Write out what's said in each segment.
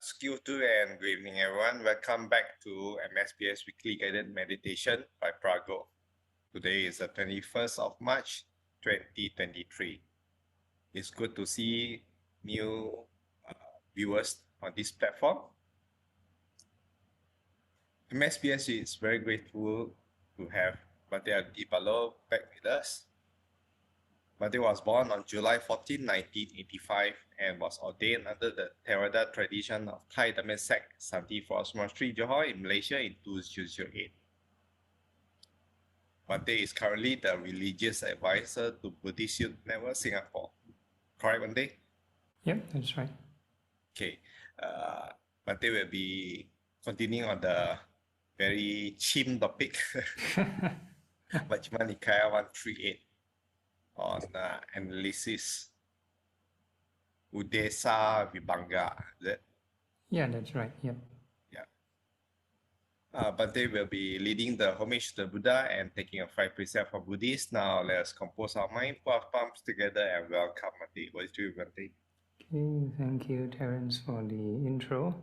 Skill 2 and good evening everyone. Welcome back to MSBS Weekly Guided Meditation by Phra Goh. Today is the 21st of March 2023. It's good to see new viewers on this platform. MSBS is very grateful to have Bhante Adhibalo back with us. Bhante was born on July 14, 1985 and was ordained under the Theravada tradition of Thai Dhamma sect, Santi Forest Monastery, Johor in Malaysia in 2008. Bhante is currently the religious advisor to Buddhist Youth Network Singapore. Correct, Bhante? Yep, that's right. Okay. Bhante will be continuing on the very chim topic, Majjhima Nikāya 138. On analysis Uddesa-vibhaṅga, is it? Yeah, that's right. Yep. Yeah. Bhante will be leading the homage to the Buddha and taking a 5 precept for Buddhists. Now let's compose our mind, put our palms together and welcome Bhante. What is you, Bhante? Okay, thank you, Terence, for the intro.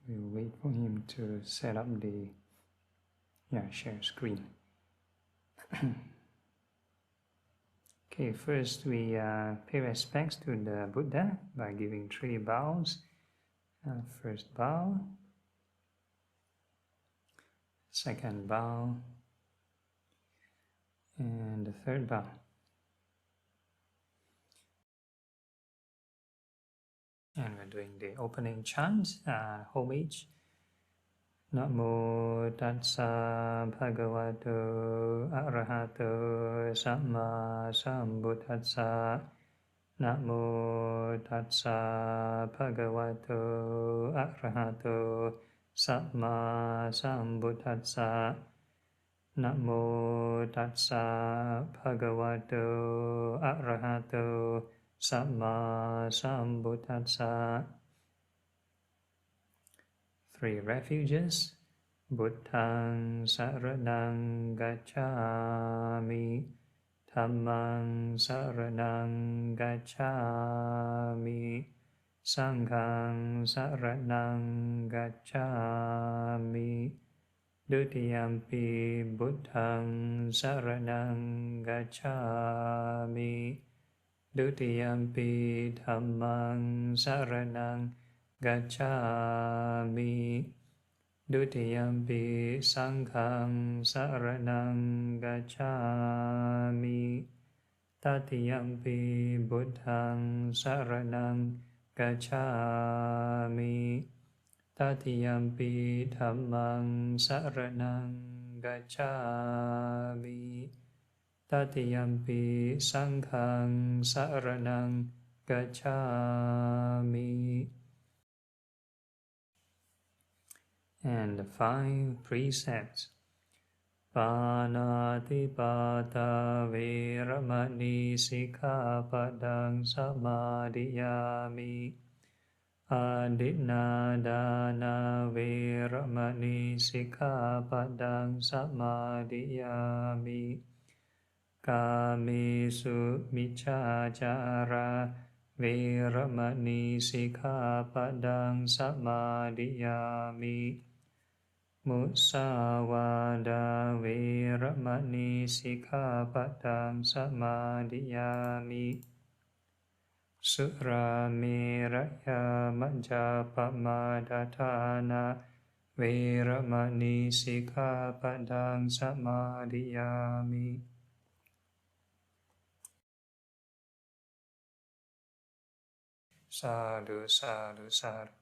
We'll wait for him to set up the share screen. Okay, first we pay respects to the Buddha by giving 3 bows. First bow, second bow, and the third bow. And we're doing the opening chant, homage. Namo tassa bhagavato arahato samma sambuddhassa. Namo tassa bhagavato arahato samma sambuddhassa. Namo tassa bhagavato arahato samma sambuddhassa. 3 refuges. Buddhaṃ saraṇaṃ gacchāmi. Dhammang saraṇaṃ gacchāmi. Sanghang saraṇaṃ gacchāmi. Dutiyampi buddhaṃ saraṇaṃ gacchāmi. Dutiyampi dhammang saraṇaṃ gacchāmi. Dutiyampi sanghang saraṇaṃ gacchāmi. Tatiyampi buddhaṃ saraṇaṃ gacchāmi. Tatiyampi dhammang saraṇaṃ gacchāmi. Tatiyampi sanghang saraṇaṃ gacchāmi. And the 5 precepts. Pāṇātipāta vīramani sikkhapadang samadhiyāmi. Adinādāna vīramani sikkhapadang samadhiyāmi. Kāmesu micchācārā vīramani sikkhapadang samadhiyāmi. Musāvādā vīramani sikkhapadang samadhiyāmi. Surameraya majjapamadatthāna vīramani sikkhapadang samadhiyāmi. Sadhu, sadhu, sadhu.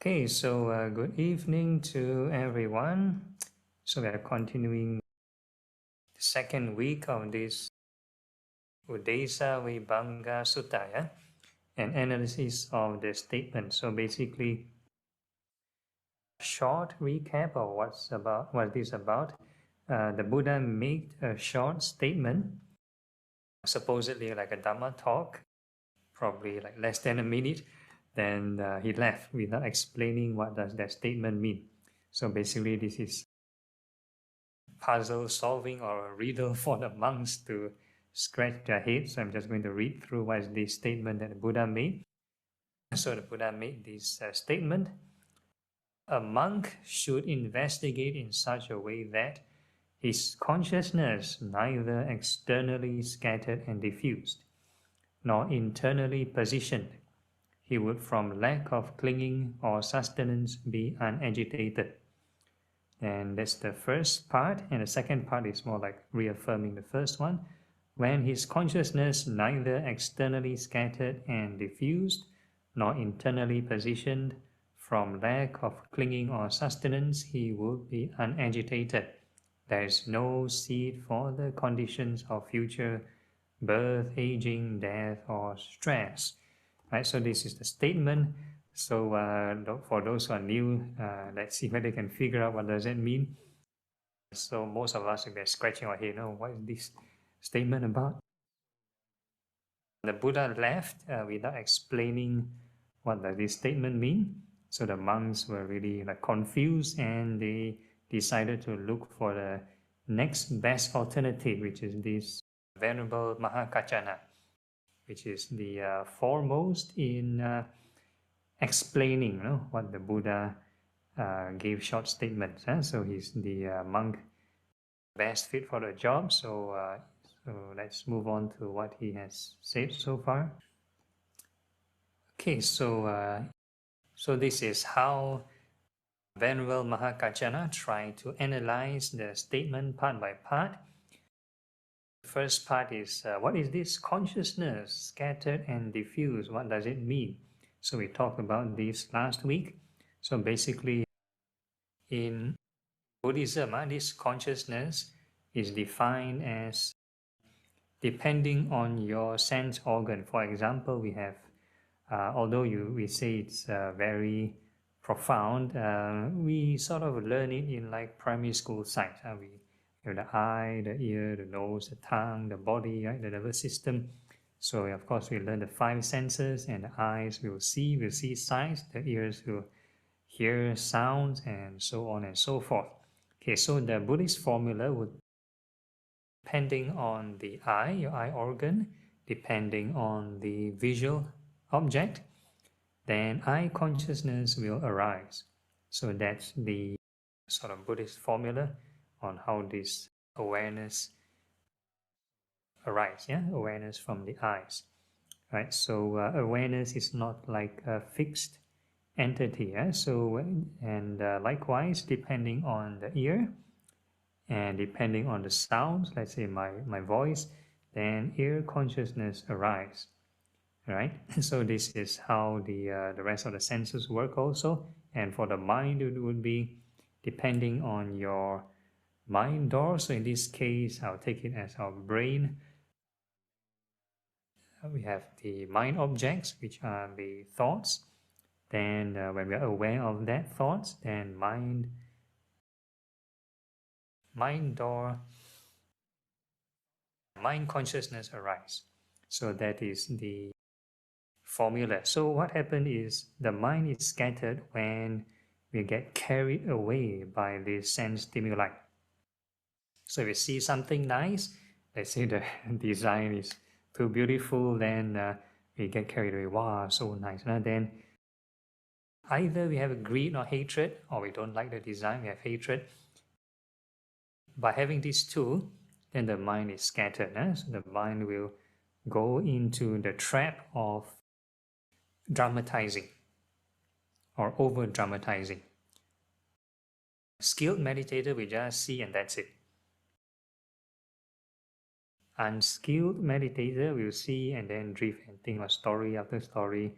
Okay, so good evening to everyone. So we are continuing the second week of this Uddesa-vibhaṅga Sutta, an analysis of the statement. So basically, short recap of what this is about. The Buddha made a short statement, supposedly like a Dhamma talk, probably like less than a minute. Then he left without explaining what does that statement mean. So basically this is puzzle solving or a riddle for the monks to scratch their heads. So I'm just going to read through what is the statement that the Buddha made. So the Buddha made this statement: a monk should investigate in such a way that his consciousness neither externally scattered and diffused, nor internally positioned. He would from lack of clinging or sustenance be unagitated. And that's the first part, and the second part is more like reaffirming the first one. When his consciousness neither externally scattered and diffused, nor internally positioned, from lack of clinging or sustenance, he would be unagitated. There is no seed for the conditions of future birth, aging, death, or stress. Right, so this is the statement. So for those who are new, let's see whether they can figure out what does it mean. So most of us, if they're scratching our head, what is this statement about? The Buddha left without explaining what does this statement mean. So the monks were really confused, and they decided to look for the next best alternative, which is this Venerable Maha Kaccana, which is the foremost in explaining what the Buddha gave short statements. So he's the monk best fit for the job. So let's move on to what he has said so far. Okay, so this is how Venerable Maha Kaccana tried to analyze the statement part by part. The first part is, what is this consciousness, scattered and diffused? What does it mean? So we talked about this last week. So basically, in Buddhism, this consciousness is defined as depending on your sense organ. For example, we have, although we say it's very profound, we sort of learn it in primary school science. We have the eye, the ear, the nose, the tongue, the body, right, the nervous system. So of course we learn the five senses, and the eyes will see sights, the ears will hear sounds, and so on and so forth. Okay, so the Buddhist formula would, depending on the eye, your eye organ, depending on the visual object, then eye consciousness will arise. So that's the sort of Buddhist formula on how this awareness arises, awareness from the eyes, right? So awareness is not like a fixed entity, so and likewise, depending on the ear and depending on the sounds, let's say my voice, then ear consciousness arises, right? So this is how the rest of the senses work also. And for the mind, it would be depending on your mind door. So in this case, I'll take it as our brain. We have the mind objects, which are the thoughts. Then when we are aware of that thoughts, then mind door, mind consciousness arise. So that is the formula. So what happened is the mind is scattered when we get carried away by the sense stimuli. So if we see something nice, let's say the design is too beautiful, then we get carried away. Wow, so nice. And then either we have greed or hatred, or we don't like the design, we have hatred. By having these two, then the mind is scattered. So the mind will go into the trap of dramatizing or over-dramatizing. Skilled meditator will just see and that's it. Unskilled meditator will see and then drift and think of story after story,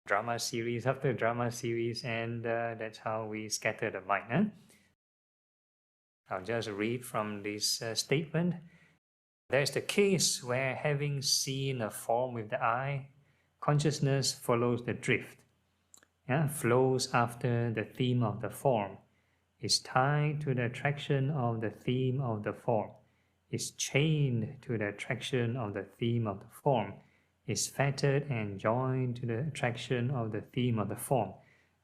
drama series after drama series, and that's how we scatter the mind. I'll just read from this statement. There's the case where, having seen a form with the eye, consciousness follows the drift, flows after the theme of the form, is tied to the attraction of the theme of the form, is chained to the attraction of the theme of the form, is fettered and joined to the attraction of the theme of the form.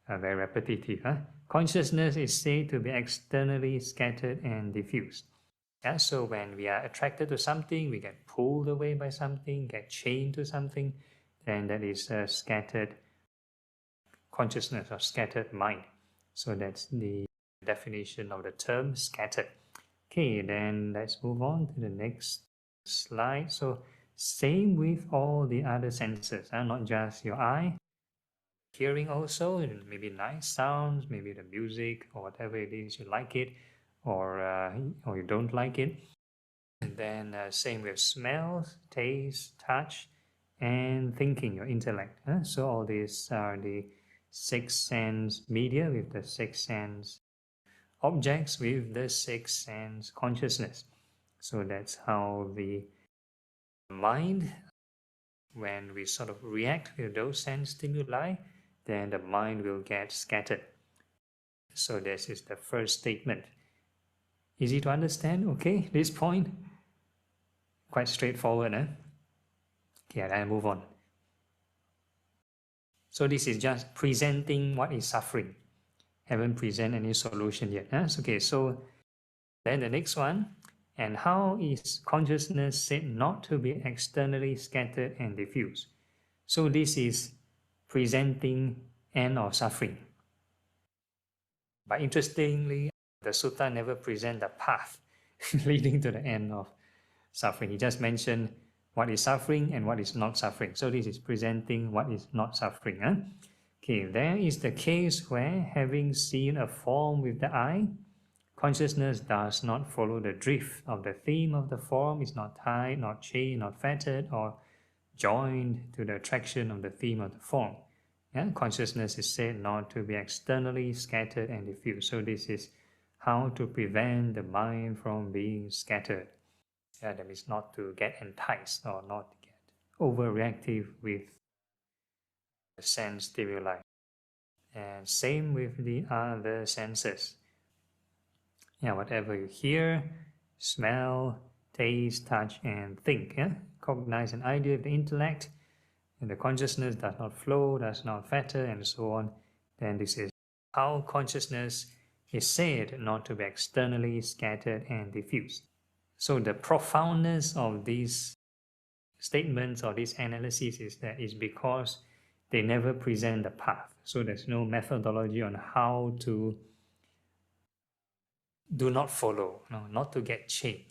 Very repetitive. Consciousness is said to be externally scattered and diffused. Yeah, so when we are attracted to something, we get pulled away by something, get chained to something, then that is a scattered consciousness or scattered mind. So that's the definition of the term scattered. Okay, then let's move on to the next slide. So same with all the other senses, not just your eye, hearing also, maybe nice sounds, maybe the music or whatever it is, you like it or you don't like it. And then same with smells, taste, touch, and thinking, your intellect. So all these are the six sense media with the six sense objects with the six sense consciousness. So that's how the mind, when we sort of react with those sense stimuli, then the mind will get scattered. So this is the first statement. Easy to understand? Okay, this point? Quite straightforward, eh? Okay, I move on. So this is just presenting what is suffering. Haven't presented any solution yet. Okay, so then the next one, and how is consciousness said not to be externally scattered and diffuse? So this is presenting end of suffering. But interestingly, the sutta never present the path leading to the end of suffering. He just mentioned what is suffering and what is not suffering. So this is presenting what is not suffering. Okay, there is the case where having seen a form with the eye, consciousness does not follow the drift of the theme of the form, is not tied, not chained, not fettered, or joined to the attraction of the theme of the form. Consciousness is said not to be externally scattered and diffused. So this is how to prevent the mind from being scattered. That is not to get enticed or not to get overreactive with the sense stimuli. And same with the other senses. Whatever you hear, smell, taste, touch, and think. Cognize an idea of the intellect, and the consciousness does not flow, does not fetter, and so on. Then this is how consciousness is said not to be externally scattered and diffused. So the profoundness of these statements or this analysis is that it's because they never present the path. So there's no methodology on how to do not follow, not to get chained.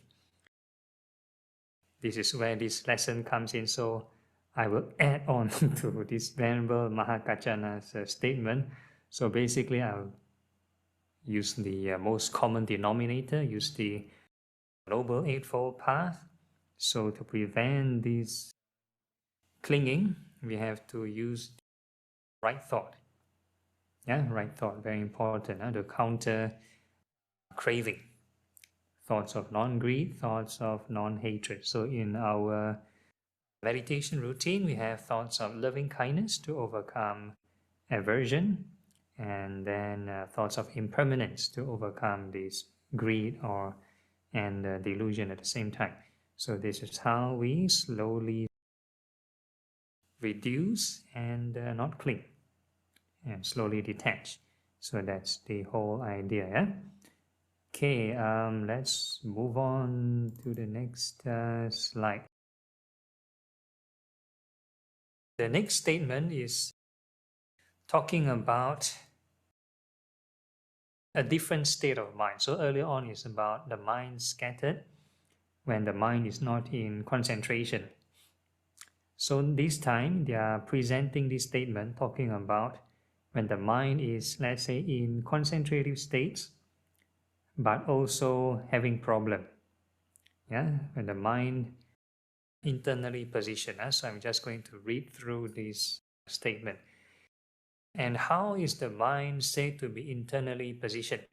This is where this lesson comes in. So I will add on to this Venerable Mahakachana's statement. So basically I'll use the most common denominator, use the Noble Eightfold Path. So to prevent this clinging, we have to use right thought. Right thought, very important to counter craving. Thoughts of non-greed, thoughts of non-hatred. So in our meditation routine, we have thoughts of loving kindness to overcome aversion, and then thoughts of impermanence to overcome this greed and delusion at the same time. So this is how we slowly reduce and not cling, and slowly detach. So that's the whole idea. Okay, let's move on to the next slide. The next statement is talking about a different state of mind. So earlier on is about the mind scattered when the mind is not in concentration. So this time they are presenting this statement talking about when the mind is, let's say, in concentrative states, but also having problem. When the mind internally positioned. So I'm just going to read through this statement. And how is the mind said to be internally positioned?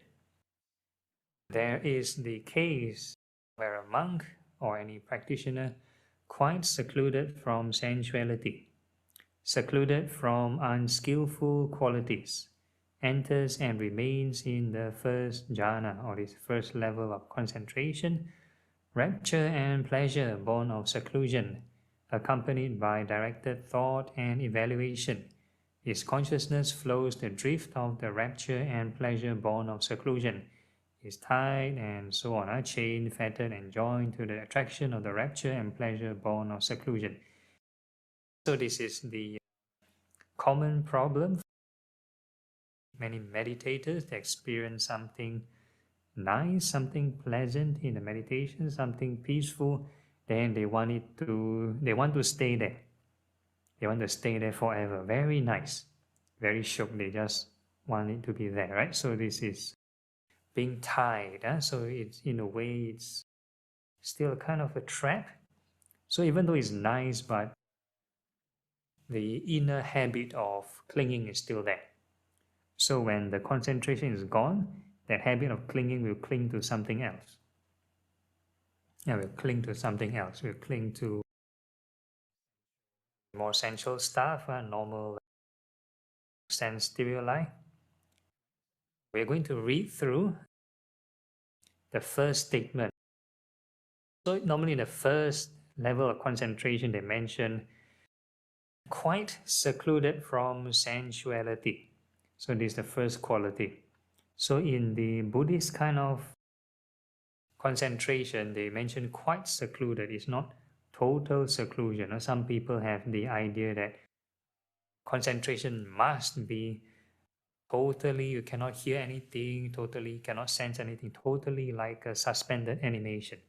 There is the case where a monk or any practitioner, quite secluded from sensuality, secluded from unskillful qualities, enters and remains in the first jhana, or this first level of concentration, rapture and pleasure born of seclusion, accompanied by directed thought and evaluation. His consciousness flows the drift of the rapture and pleasure born of seclusion, is tied and so on, chained, fettered, and joined to the attraction of the rapture and pleasure born of seclusion. So this is the common problem. Many meditators, they experience something nice, something pleasant in the meditation, something peaceful, then they want to stay there. They want to stay there forever. Very nice, very shook. They just want it to be there, right? So this is being tied. So it's, in a way, it's still kind of a trap. So even though it's nice, but the inner habit of clinging is still there. So when the concentration is gone, that habit of clinging will cling to something else. We'll cling to something else. We'll cling to more sensual stuff, normal sense stimuli. We're going to read through the first statement. So normally in the first level of concentration, they mention quite secluded from sensuality. So this is the first quality. So in the Buddhist kind of concentration, they mention quite secluded. It's not total seclusion. Some people have the idea that concentration must be totally, you cannot hear anything, totally cannot sense anything, totally like a suspended animation.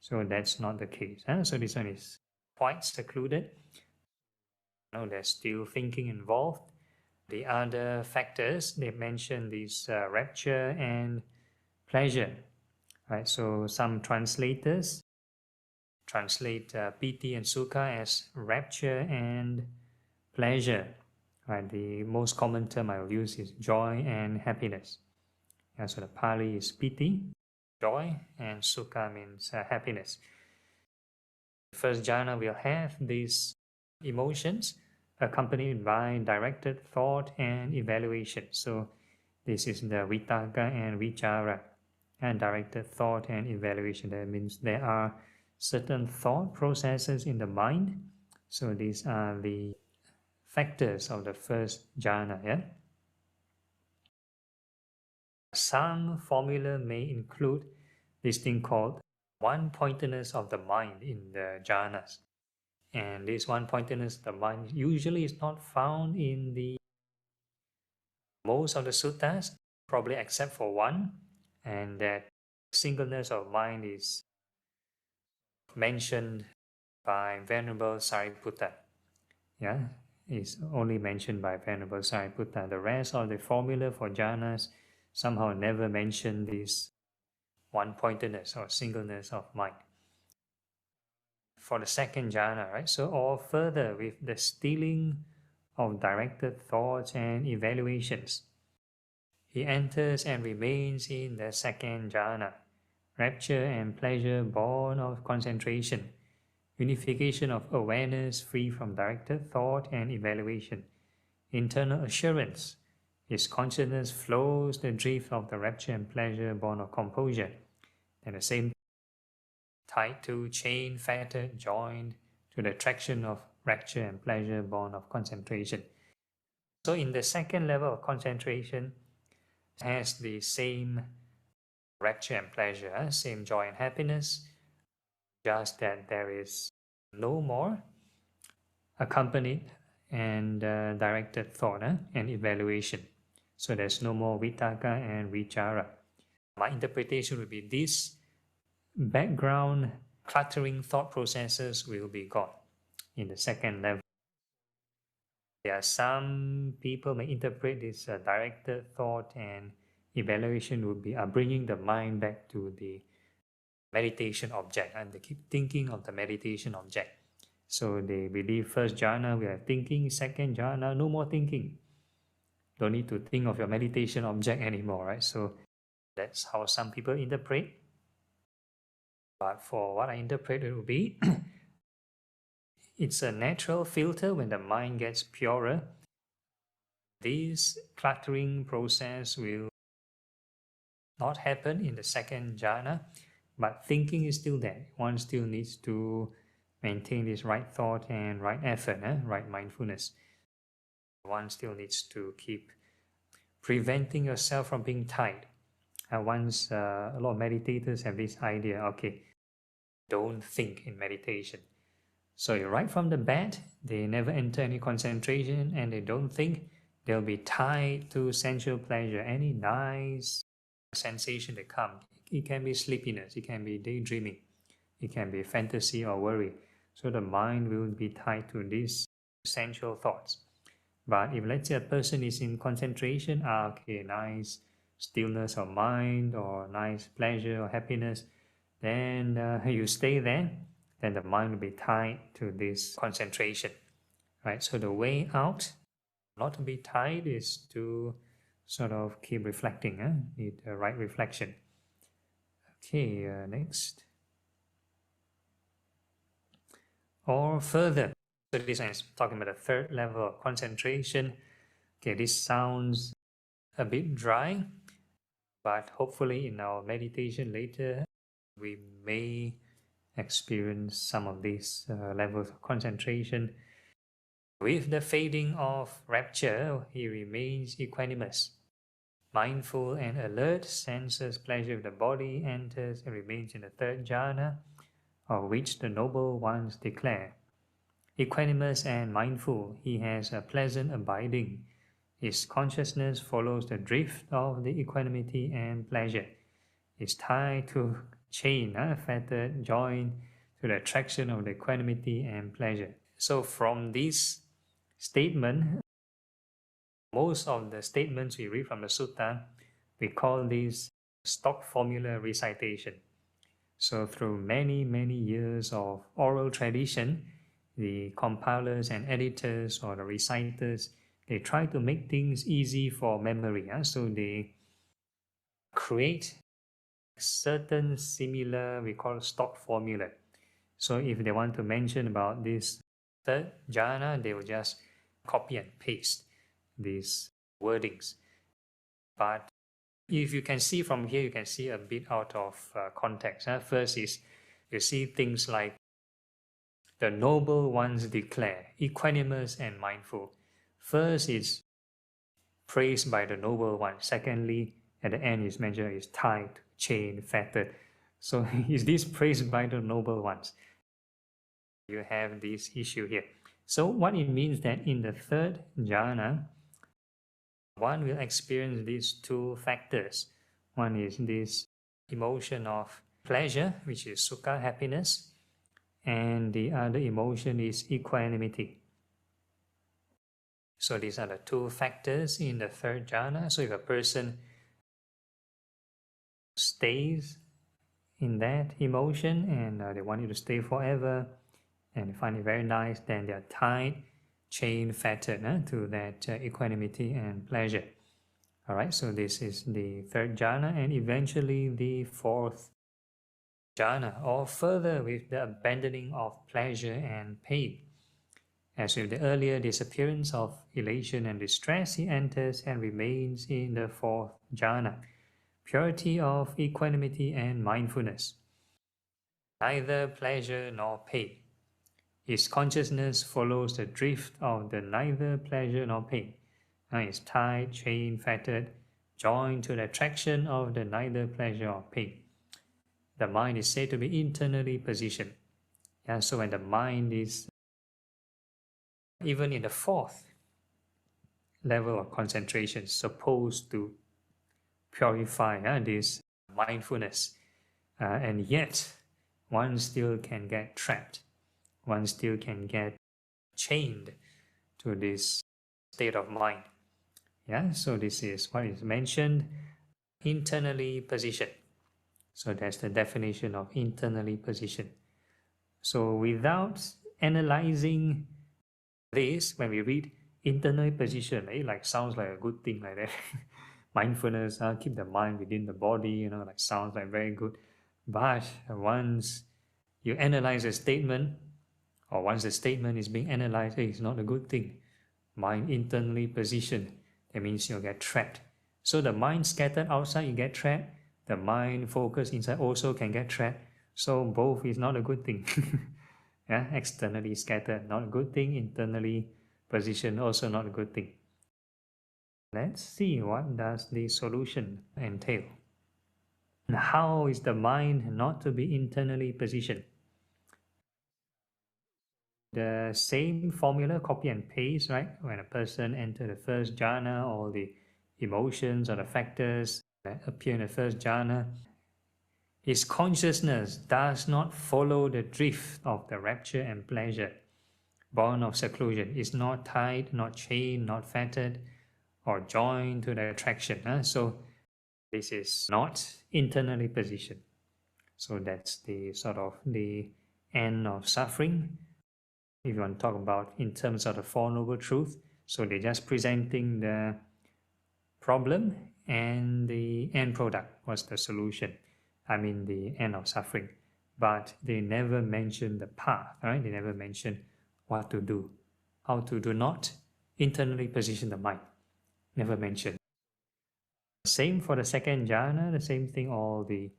So that's not the case. So this one is quite secluded. There's still thinking involved. The other factors, they mention these rapture and pleasure. Right? So some translators translate piti and sukha as rapture and pleasure. Right? The most common term I will use is joy and happiness. So the Pali is piti, joy, and sukha means happiness. First jhana will have these emotions accompanied by directed thought and evaluation. So this is the vitaka and vichara, and directed thought and evaluation. That means there are certain thought processes in the mind. So these are the factors of the first jhana. Some formula may include this thing called one-pointedness of the mind in the jhanas. And this one-pointedness of the mind usually is not found in the most of the suttas, probably except for one, and that singleness of mind is mentioned by Venerable Sariputta. Is only mentioned by Venerable Sariputta. The rest of the formula for jhanas somehow never mention this one-pointedness or singleness of mind. For the second jhana, right? So, or further with the stealing of directed thoughts and evaluations, he enters and remains in the second jhana. Rapture and pleasure born of concentration, unification of awareness free from directed thought and evaluation, internal assurance. His consciousness flows the drift of the rapture and pleasure born of composure, and the same tied to, chain, fettered, joined to the attraction of rapture and pleasure born of concentration. So in the second level of concentration, has the same rapture and pleasure, same joy and happiness, just that there is no more accompanied and directed thought and evaluation. So there's no more vitaka and vichara. My interpretation would be this background cluttering thought processes will be gone in the second level. There are some people may interpret this directed thought and evaluation would be bringing the mind back to the meditation object, and they keep thinking of the meditation object. So they believe first jhana we are thinking, second jhana no more thinking. Don't need to think of your meditation object anymore, right? So that's how some people interpret. But for what I interpret, it will be it's a natural filter when the mind gets purer. This cluttering process will not happen in the second jhana, but thinking is still there. One still needs to maintain this right thought and right effort, right mindfulness. One still needs to keep preventing yourself from being tied. Once a lot of meditators have this idea, okay, don't think in meditation. So right from the bat, they never enter any concentration and they don't think. They'll be tied to sensual pleasure. Any nice sensation that comes, it can be sleepiness, it can be daydreaming, it can be fantasy or worry. So the mind will be tied to these sensual thoughts. But if let's say a person is in concentration, okay, nice stillness of mind or nice pleasure or happiness, then you stay there, then the mind will be tied to this concentration, right? So the way out, not to be tied, is to sort of keep reflecting, need the right reflection. Okay, next. Or further, so this is talking about the third level of concentration. Okay, this sounds a bit dry, but hopefully in our meditation later, we may experience some of these levels of concentration. With the fading of rapture, he remains equanimous, mindful and alert, senses pleasure of the body, enters and remains in the third jhana, of which the noble ones declare. Equanimous and mindful, he has a pleasant abiding. His consciousness follows the drift of the equanimity and pleasure. Is tied to chain, fettered, joined to the attraction of the equanimity and pleasure. So from this statement, most of the statements we read from the sutta, we call this stock formula recitation. So through many, many years of oral tradition, the compilers and editors or the reciters, they try to make things easy for memory. So they create certain similar, we call stock formula. So if they want to mention about this third jhana, they will just copy and paste these wordings. But if you can see from here, you can see a bit out of context. First is you see things like the noble ones declare, equanimous and mindful. First is praised by the noble one. Secondly, at the end is mentioned is tied, chained, fettered. So is this praised by the noble ones? You have this issue here. So what it means that in the third jhana, one will experience these two factors. One is this emotion of pleasure, which is sukha, happiness, and the other emotion is equanimity. So these are the two factors in the third jhana. So if a person stays in that emotion and they want you to stay forever and they find it very nice, then they are tied, chained, fettered to that equanimity and pleasure. All right, so this is the third jhana and eventually the fourth jhana, or further with the abandoning of pleasure and pain. As with the earlier disappearance of elation and distress, he enters and remains in the fourth jhana, purity of equanimity and mindfulness. Neither pleasure nor pain. His consciousness follows the drift of the neither pleasure nor pain. And is tied, chained, fettered, joined to the attraction of the neither pleasure or pain. The mind is said to be internally positioned. So when the mind is even in the fourth level of concentration, supposed to purify this mindfulness, and yet one still can get trapped. One still can get chained to this state of mind. So this is what is mentioned, internally positioned. So that's the definition of internally positioned. So without analyzing this, when we read internally positioned, like sounds like a good thing like that. Mindfulness, keep the mind within the body, like sounds like very good. But once you analyze a statement, or once the statement is being analyzed, it's not a good thing. Mind internally positioned, that means you'll get trapped. So the mind scattered outside, you get trapped. The mind focused inside also can get trapped. So both is not a good thing. Externally scattered, not a good thing. Internally positioned, also not a good thing. Let's see what does the solution entail. And how is the mind not to be internally positioned? The same formula, copy and paste, right? When a person enters the first jhana, all the emotions or the factors that appear in the first jhana, his consciousness does not follow the drift of the rapture and pleasure, born of seclusion. Is not tied, not chained, not fettered, or joined to the attraction. So this is not internally positioned. So that's the sort of the end of suffering. If you want to talk about in terms of the Four Noble Truths, so they're just presenting the problem and the end product was the solution. I mean the end of suffering. But they never mention the path, right? They never mention what to do, how to do not internally position the mind. Never mentioned. Same for the second jhana, the same thing, all the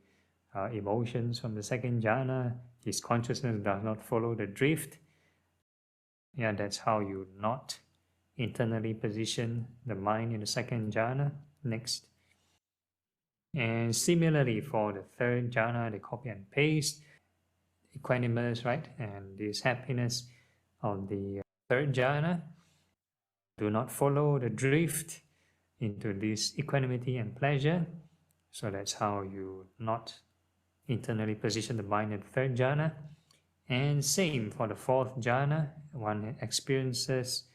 emotions from the second jhana, his consciousness does not follow the drift. Yeah, that's how you not internally position the mind in the second jhana. Next. And similarly for the third jhana, the copy and paste, equanimous, right? And this happiness of the third jhana, do not follow the drift into this equanimity and pleasure. So that's how you not internally position the mind in the third jhana. And same for the fourth jhana, one experiences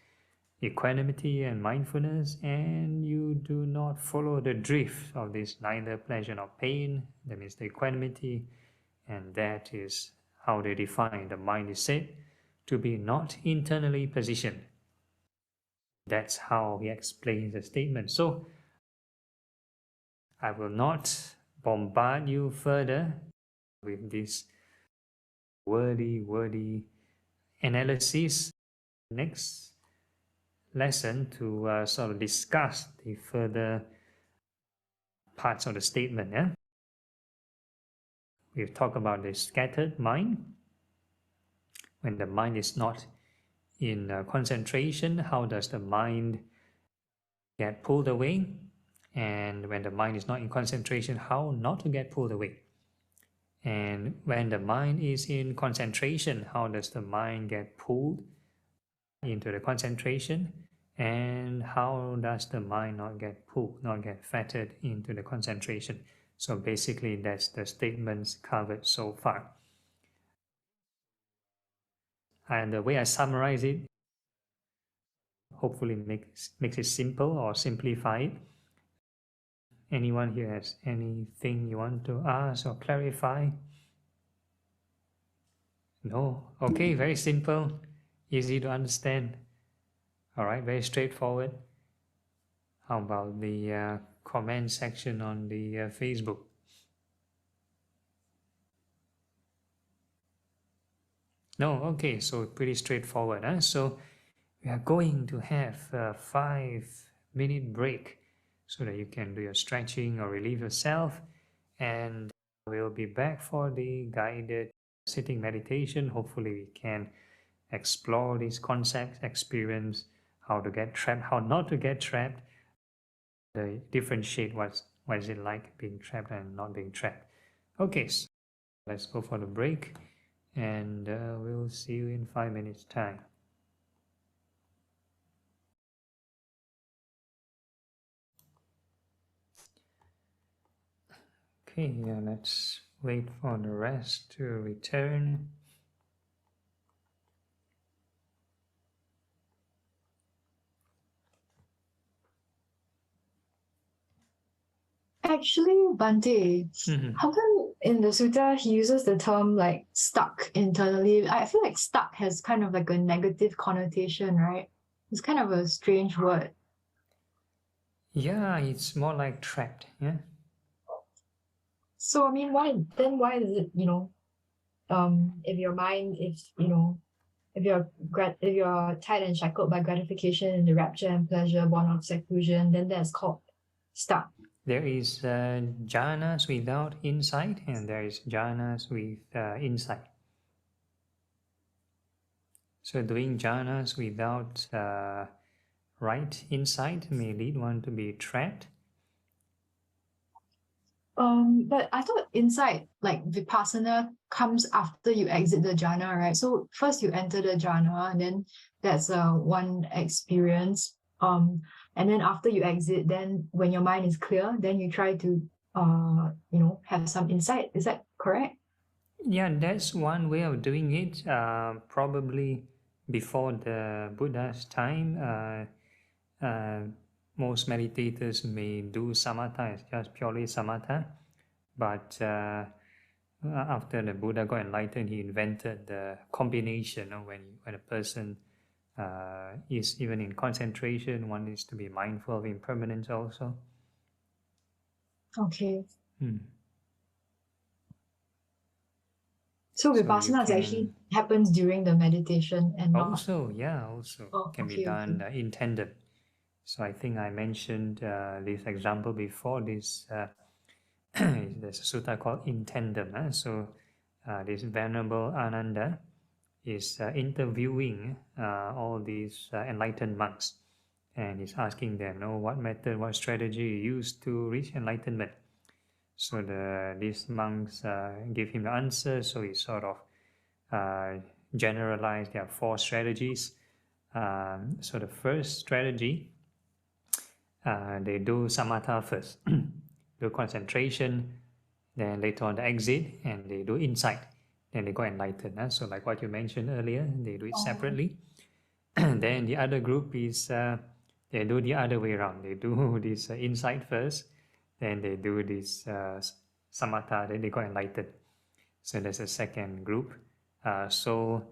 equanimity and mindfulness, and you do not follow the drift of this neither pleasure nor pain. That means the equanimity, and that is how they define the mind is said to be not internally positioned. That's how he explains the statement. So I will not bombard you further with this wordy analysis. Next lesson to sort of discuss the further parts of the statement. Yeah? We've talked about the scattered mind. When the mind is not in concentration, how does the mind get pulled away? And when the mind is not in concentration, how not to get pulled away? And when the mind is in concentration, how does the mind get pulled into the concentration? And how does the mind not get pulled, not get fettered into the concentration? So basically that's the statements covered so far. And the way I summarize it, hopefully makes it simple or simplify it. Anyone here has anything you want to ask or clarify? No? Okay, very simple, easy to understand. All right, very straightforward. How about the comment section on the Facebook? No? Okay, so pretty straightforward. Huh? So we are going to have a 5-minute break so that you can do your stretching or relieve yourself, and we'll be back for the guided sitting meditation. Hopefully we can explore these concepts, experience how to get trapped, how not to get trapped, differentiate what is it like being trapped and not being trapped. Okay, so let's go for the break, and we'll see you in 5 minutes time. Okay, let's wait for the rest to return. Actually, Bante, how come in the sutta he uses the term like stuck internally? I feel like stuck has kind of like a negative connotation, right? It's kind of a strange word. Yeah, it's more like trapped. Yeah. So I mean, why is it, if your mind is, if you're tied and shackled by gratification and the rapture and pleasure born of seclusion, then that's called stuck. There is jhanas without insight, and there is jhanas with insight. So doing jhanas without right insight may lead one to be trapped. But I thought insight, like Vipassana, comes after you exit the jhana, right? So first you enter the jhana, and then that's one experience. And then after you exit, then when your mind is clear, then you try to have some insight. Is that correct? Yeah, that's one way of doing it. Probably before the Buddha's time, most meditators may do samatha, it's just purely samatha. But after the Buddha got enlightened, he invented the combination of when a person is even in concentration, one needs to be mindful of impermanence also. Okay. Hmm. So Vipassana actually happens during the meditation and not... Also can be done in tandem. So I think I mentioned this example before. There's a sutta called in tandem. So this Venerable Ananda is interviewing all these enlightened monks, and he's asking them, what method, what strategy you use to reach enlightenment. So these monks give him the answer. So he sort of generalized. There are 4 strategies. So the first strategy, they do samatha first, do concentration, then later on the exit, and they do insight, then they go enlightened. So like what you mentioned earlier, they do it separately. Then the other group is they do the other way around. They do this insight first, then they do this samatha, then they go enlightened. So there's a second group. So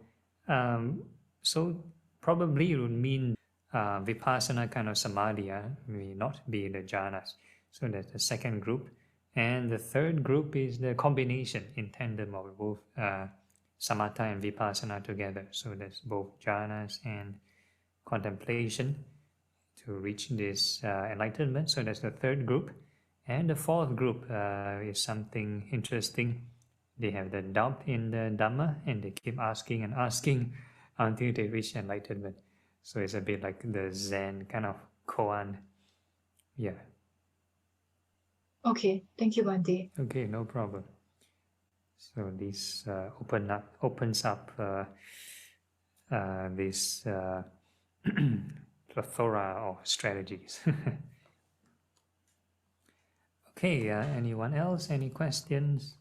probably it would mean vipassana kind of samadhi may not be the jhanas. So that's the second group. And the third group is the combination in tandem of both samatha and vipassana together. So that's both jhanas and contemplation to reach this enlightenment. So that's the third group. And the fourth group is something interesting. They have the doubt in the Dhamma, and they keep asking and asking until they reach enlightenment. So it's a bit like the Zen kind of koan. Yeah. Okay, thank you, Bhante. Okay, no problem. So this opens up this plethora of strategies. Okay, anyone else? Any questions?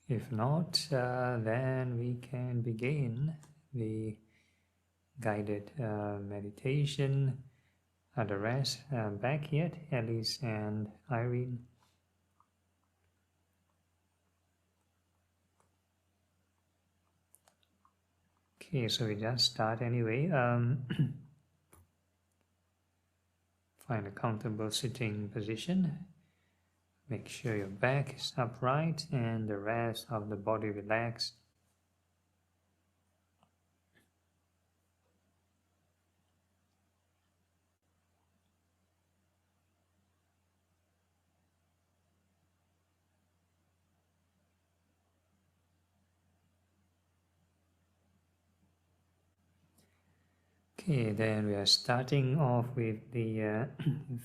If not, then we can begin the guided meditation. Are the rest back yet? Alice and Irene? Okay, so we just start anyway. Find a comfortable sitting position. Make sure your back is upright and the rest of the body relaxed. Okay, then we are starting off with the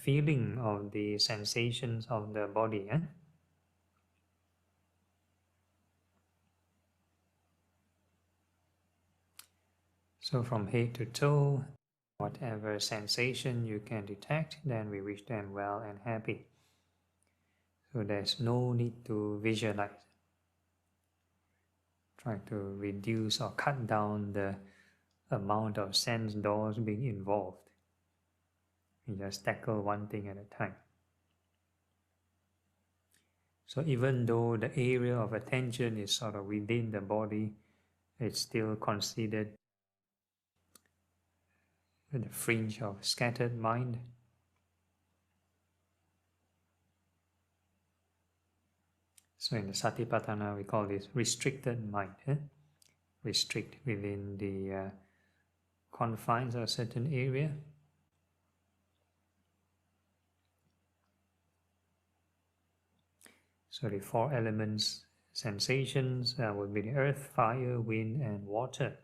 feeling of the sensations of the body. So from head to toe, whatever sensation you can detect, then we wish them well and happy. So there's no need to visualize. Try to reduce or cut down the amount of sense doors being involved. You just tackle one thing at a time. So even though the area of attention is sort of within the body, it's still considered the fringe of scattered mind. So in the Satipatthana, we call this restricted mind. Restrict within the confines of a certain area. So the 4 elements sensations would be the earth, fire, wind, and water.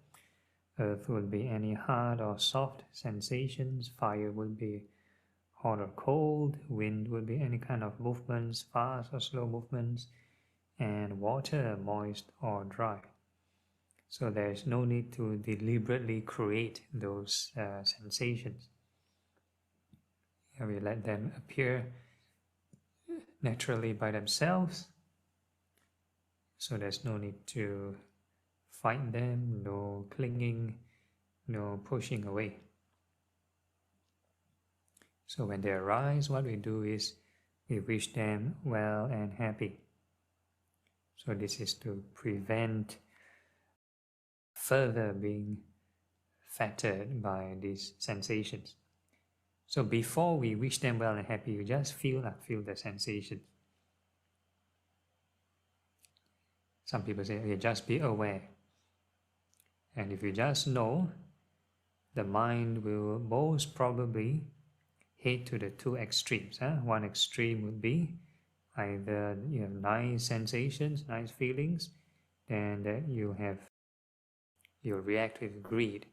Earth would be any hard or soft sensations. Fire would be hot or cold. Wind would be any kind of movements, fast or slow movements, and water, moist or dry. So there's no need to deliberately create those sensations. We let them appear naturally by themselves. So there's no need to fight them, no clinging, no pushing away. So when they arise, what we do is we wish them well and happy. So this is to prevent further being fettered by these sensations. So before we wish them well and happy, you just feel the sensation. Some people say, okay, just be aware. And if you just know, the mind will most probably head to the two extremes. One extreme would be either you have nice sensations, nice feelings, then you'll react with greed.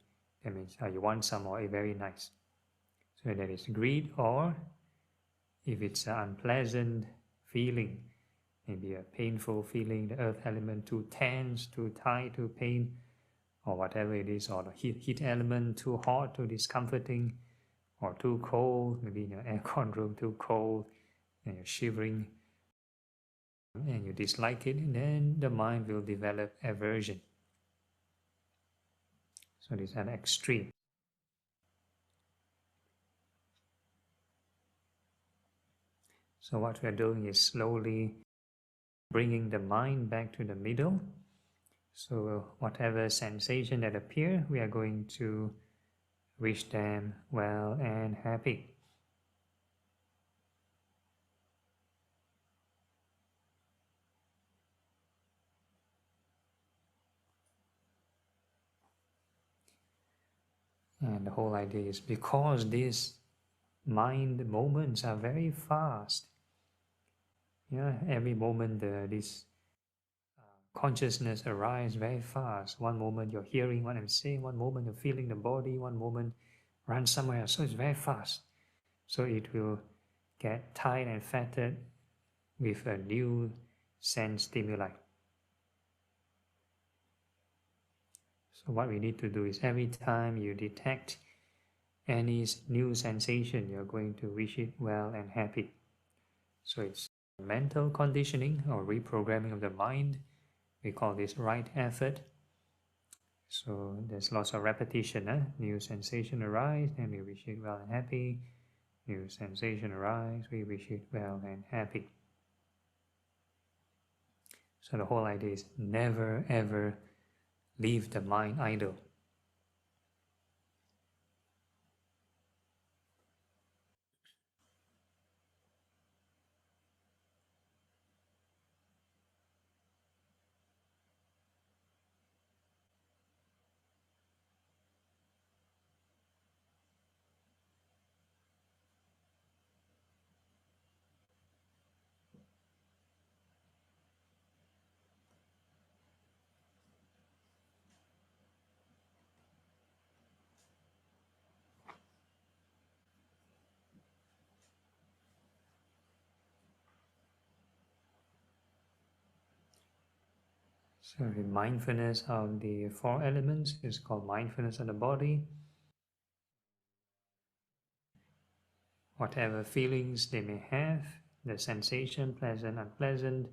That means you want some more, very nice. So that is greed. Or if it's an unpleasant feeling, maybe a painful feeling, the earth element too tense, too tight, too pain, or whatever it is, or the heat element too hot, too discomforting, or too cold, maybe in your aircon room too cold, and you're shivering, and you dislike it, and then the mind will develop aversion. So this is an extreme. So what we are doing is slowly bringing the mind back to the middle. So whatever sensation that appear, we are going to wish them well and happy. And the whole idea is because these mind moments are very fast. Every moment this consciousness arises very fast. One moment you're hearing what I'm saying, one moment you're feeling the body, one moment run somewhere else. So it's very fast. So it will get tight and fettered with a new sense stimuli. So what we need to do is every time you detect any new sensation, you're going to wish it well and happy. So it's mental conditioning or reprogramming of the mind. We call this right effort. So there's lots of repetition. New sensation arise, and we wish it well and happy. New sensation arise, we wish it well and happy. So the whole idea is never ever leave the mind idle. So the mindfulness of the four elements is called mindfulness of the body. Whatever feelings they may have, the sensation, pleasant, unpleasant,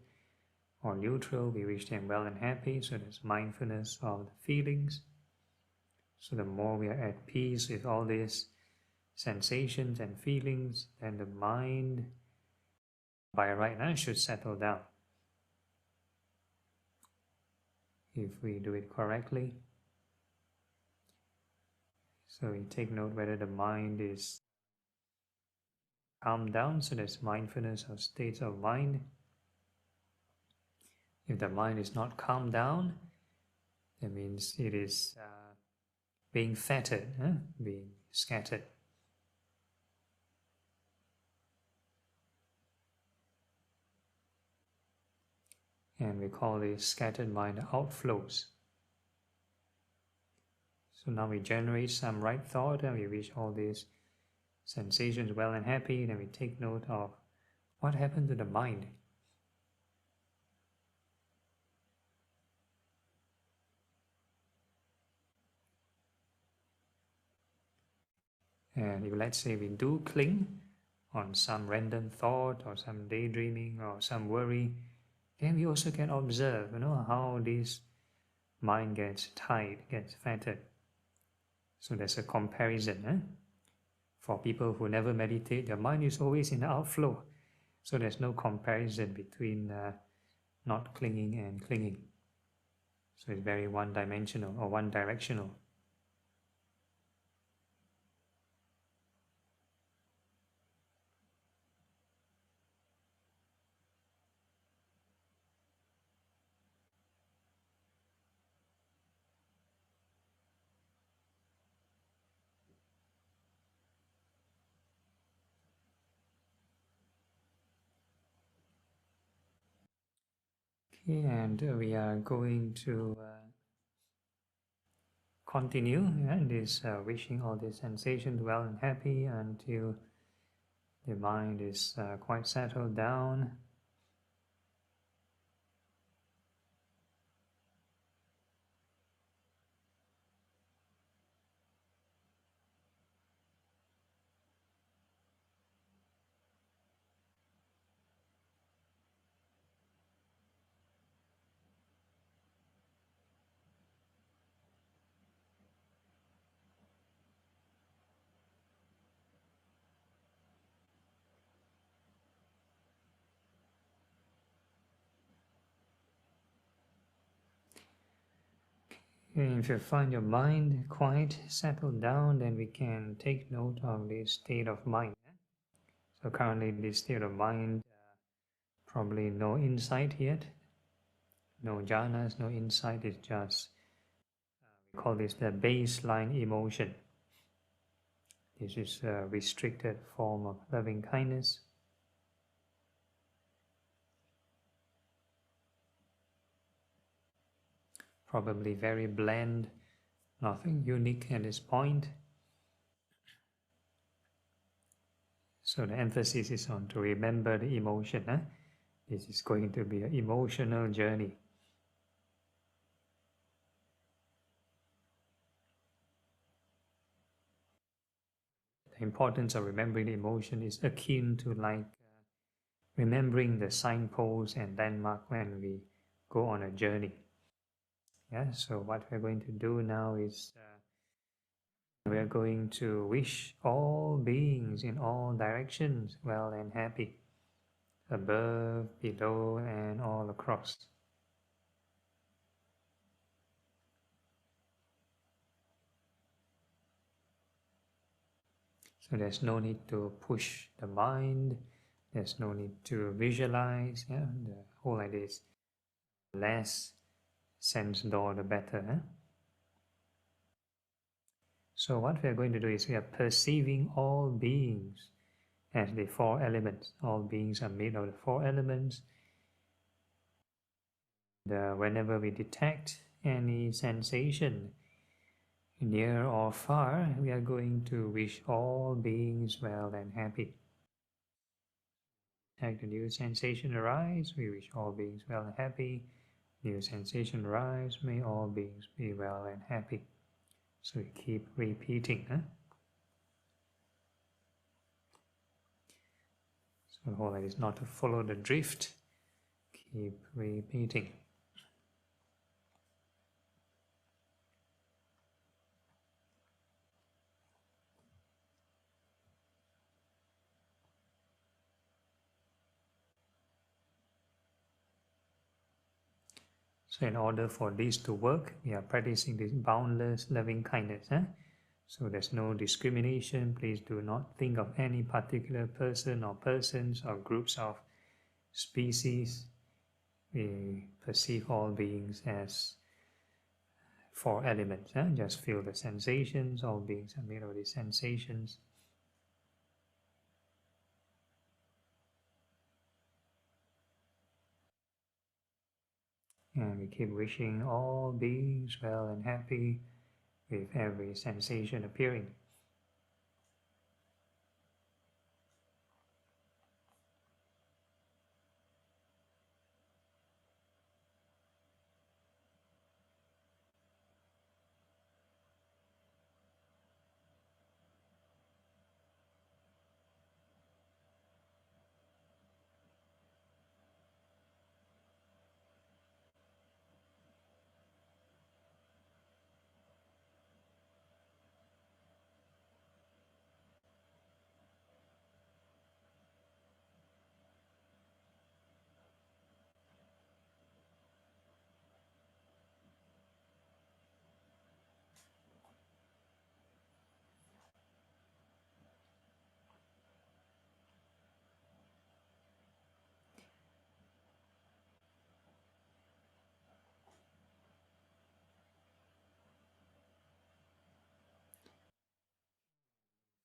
or neutral, we wish them well and happy. So there's mindfulness of the feelings. So the more we are at peace with all these sensations and feelings, then the mind, by right now, should settle down. If we do it correctly. So we take note whether the mind is calmed down, so there's mindfulness of states of mind. If the mind is not calmed down, that means it is being fettered, being scattered. And we call this scattered mind outflows. So now we generate some right thought and we wish all these sensations well and happy, then we take note of what happened to the mind. And if let's say we do cling on some random thought or some daydreaming or some worry, then we also can observe, how this mind gets tied, gets fettered. So there's a comparison. For people who never meditate, their mind is always in the outflow. So there's no comparison between not clinging and clinging. So it's very one-dimensional or one-directional. Okay, and we are going to continue this wishing all these sensations well and happy until the mind is quite settled down. If you find your mind quite settled down, then we can take note of this state of mind. So currently this state of mind, probably no insight yet, no jhanas, no insight, it's just, we call this the baseline emotion. This is a restricted form of loving kindness. Probably very bland, nothing unique at this point. So the emphasis is on to remember the emotion. This is going to be an emotional journey. The importance of remembering the emotion is akin to remembering the signposts and landmark when we go on a journey. So what we're going to do now is we're going to wish all beings in all directions well and happy, above, below, and all across. So there's no need to push the mind, there's no need to visualize. The whole idea is less sense door, the better. So what we are going to do is we are perceiving all beings as the four elements. All beings are made of the four elements. Whenever we detect any sensation, near or far, we are going to wish all beings well and happy. Detect a new sensation arise, we wish all beings well and happy. New sensation arise, may all beings be well and happy. So we keep repeating. So the whole idea is not to follow the drift, keep repeating. So in order for this to work, we are practicing this boundless loving kindness. So there's no discrimination. Please do not think of any particular person or persons or groups of species. We perceive all beings as four elements. Just feel the sensations. All beings are made of these sensations. And we keep wishing all beings well and happy with every sensation appearing.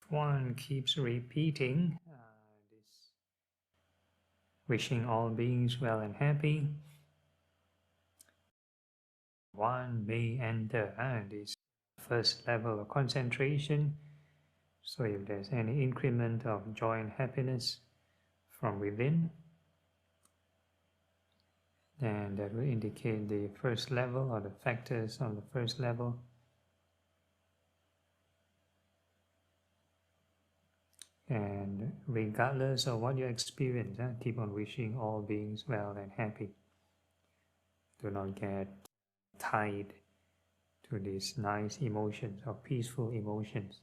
one keeps repeating this, wishing all beings well and happy, one may enter this first level of concentration. So if there's any increment of joy and happiness from within, then that will indicate the first level or the factors of the first level. And regardless of what you experience, keep on wishing all beings well and happy. Do not get tied to these nice emotions or peaceful emotions.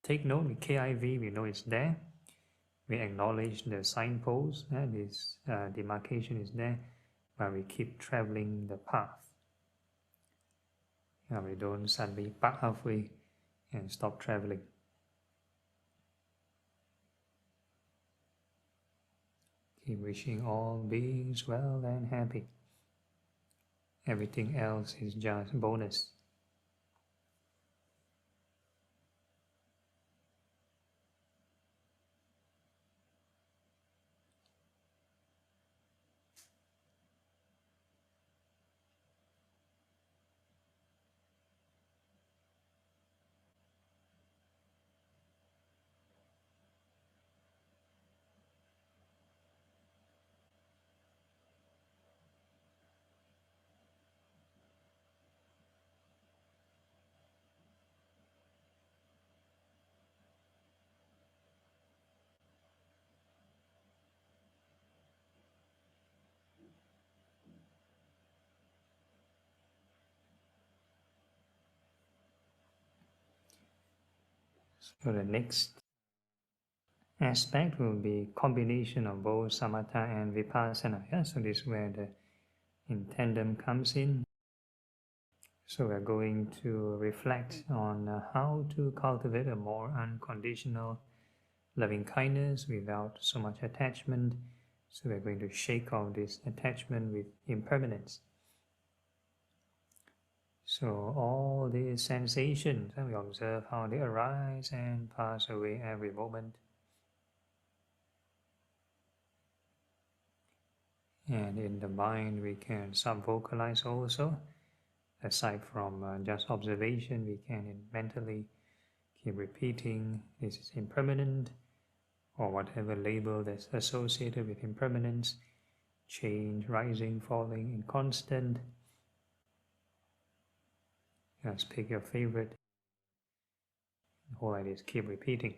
Take note with KIV, we know it's there. We acknowledge the signpost, this demarcation is there, but we keep traveling the path. We don't suddenly park halfway and stop traveling. Keep wishing all beings well and happy. Everything else is just bonus. So the next aspect will be combination of both samatha and vipassana. So this is where the in tandem comes in. So we're going to reflect on how to cultivate a more unconditional loving kindness without so much attachment. So we're going to shake off this attachment with impermanence. So all these sensations, we observe how they arise and pass away every moment. And in the mind, we can sub-vocalize also. Aside from just observation, we can mentally keep repeating, this is impermanent, or whatever label that's associated with impermanence, change, rising, falling, inconstant. Just pick your favorite. The whole idea is keep repeating.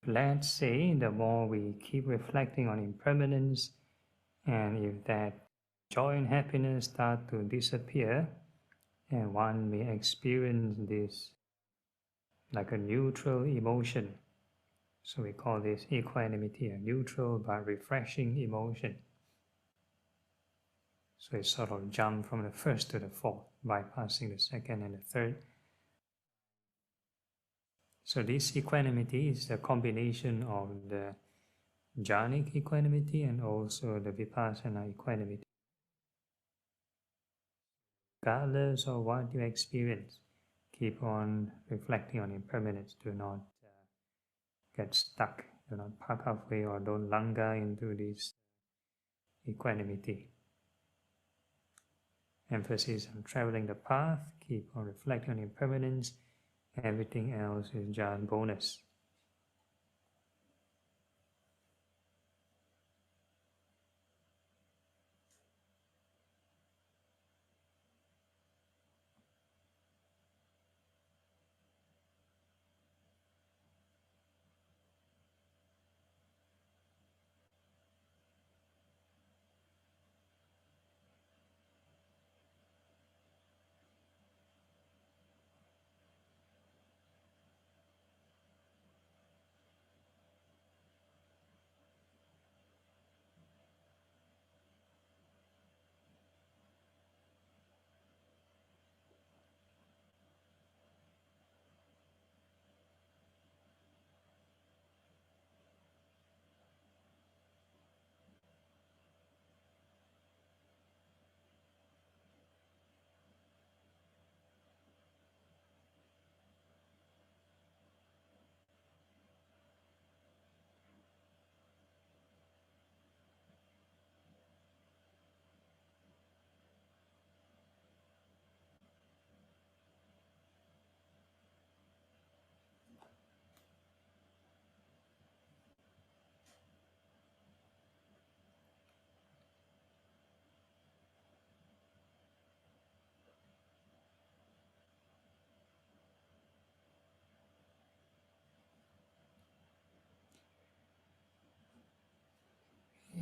Let's say the more we keep reflecting on impermanence, and if that joy and happiness start to disappear, and one may experience this like a neutral emotion. So we call this equanimity, a neutral but refreshing emotion. So it sort of jump from the first to the fourth, bypassing the second and the third. So this equanimity is the combination of the jhanic equanimity and also the vipassana equanimity. Regardless of what you experience, keep on reflecting on impermanence. Do not get stuck. Do not park halfway or don't langa into this equanimity. Emphasis on traveling the path. Keep on reflecting on impermanence. Everything else is just bonus.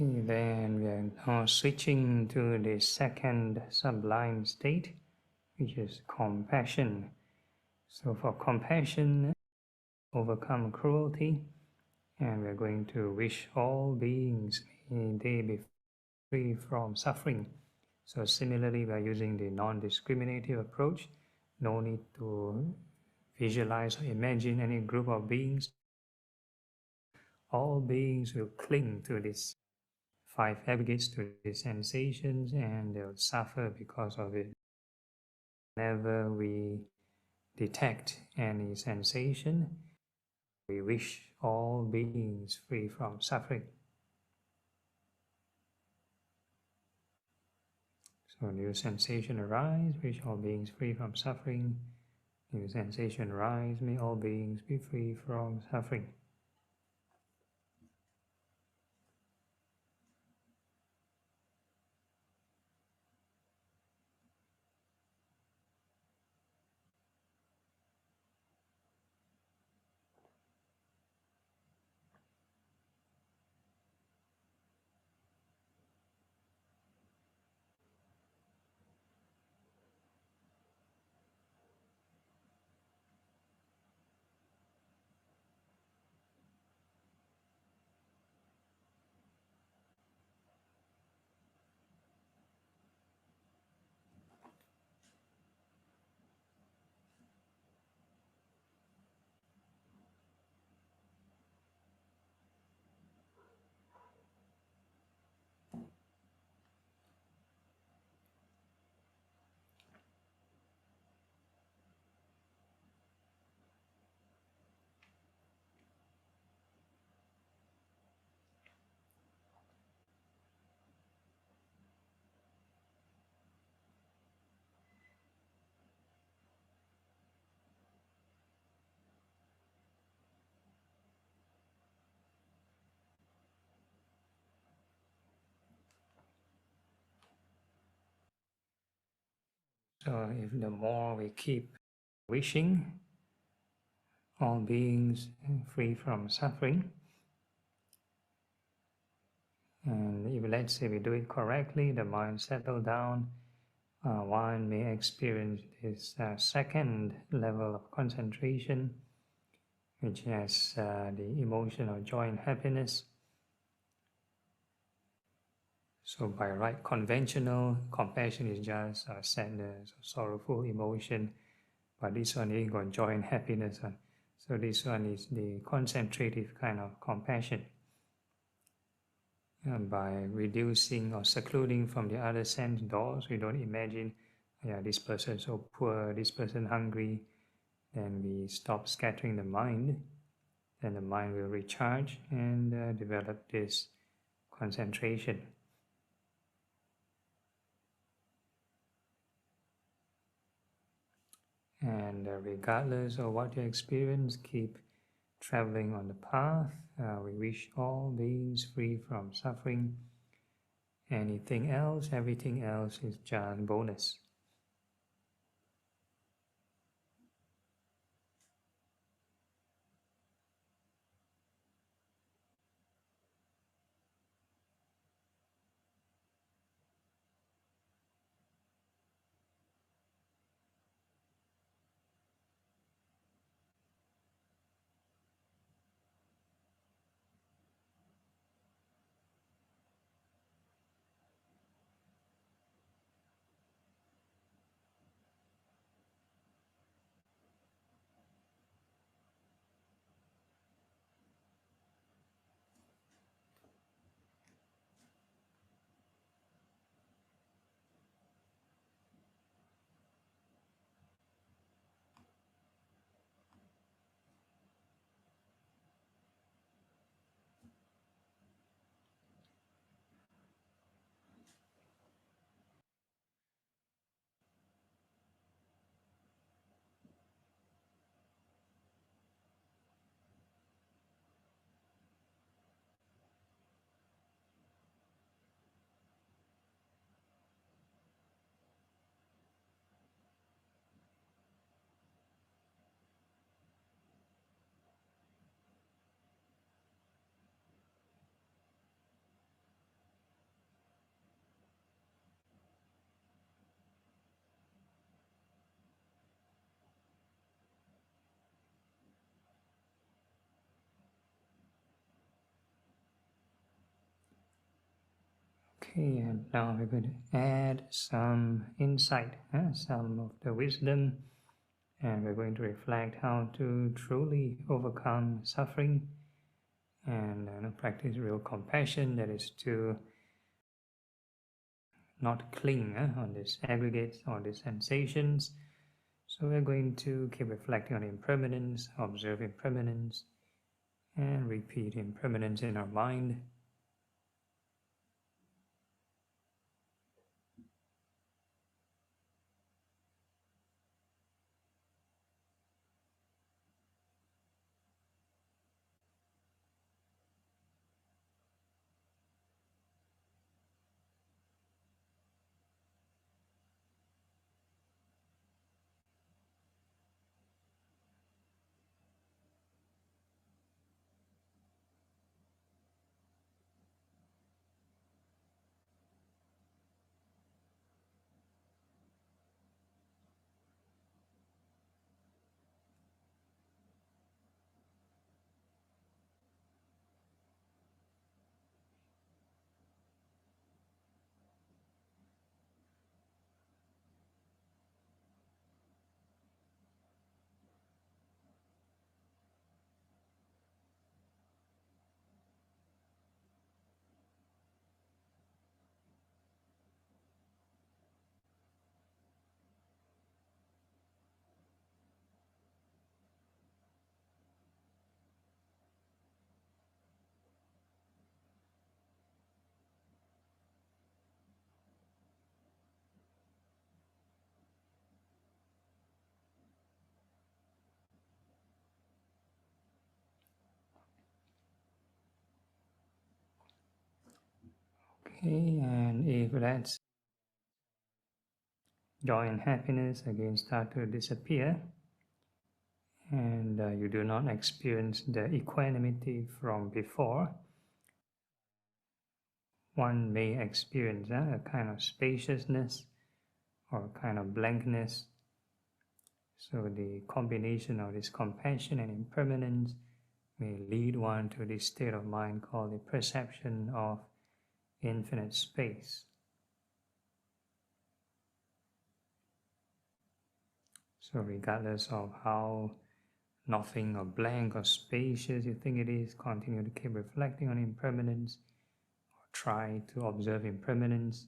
Then we are now switching to the second sublime state, which is compassion. So for compassion, overcome cruelty, and we are going to wish all beings may they be free from suffering. So similarly, we are using the non-discriminative approach. No need to visualize or imagine any group of beings. All beings will cling to this 5 aggregates, to these sensations, and they'll suffer because of it. Whenever we detect any sensation, we wish all beings free from suffering. So new sensation arise, wish all beings free from suffering. New sensation arise, may all beings be free from suffering. So if the more we keep wishing all beings free from suffering, and if let's say we do it correctly, the mind settles down, one may experience this second level of concentration, which has the emotion of joy and happiness. So by right conventional, compassion is just sadness, sorrowful emotion, but this one is got joy and happiness. So this one is the concentrative kind of compassion. By reducing or secluding from the other sense doors, we don't imagine, yeah, this person so poor, this person hungry. Then we stop scattering the mind. Then the mind will recharge and develop this concentration. And regardless of what you experience, keep traveling on the path. We wish all beings free from suffering. Anything else, everything else is just bonus. Okay, and now we're going to add some insight, some of the wisdom, and we're going to reflect how to truly overcome suffering and practice real compassion, that is to not cling on these aggregates or these sensations. So we're going to keep reflecting on impermanence, observe impermanence, and repeat impermanence in our mind. Okay, and if that's joy and happiness again start to disappear, and you do not experience the equanimity from before, one may experience a kind of spaciousness or a kind of blankness. So the combination of this compassion and impermanence may lead one to this state of mind called the perception of infinite space. So regardless of how nothing or blank or spacious you think it is, continue to keep reflecting on impermanence, or try to observe impermanence.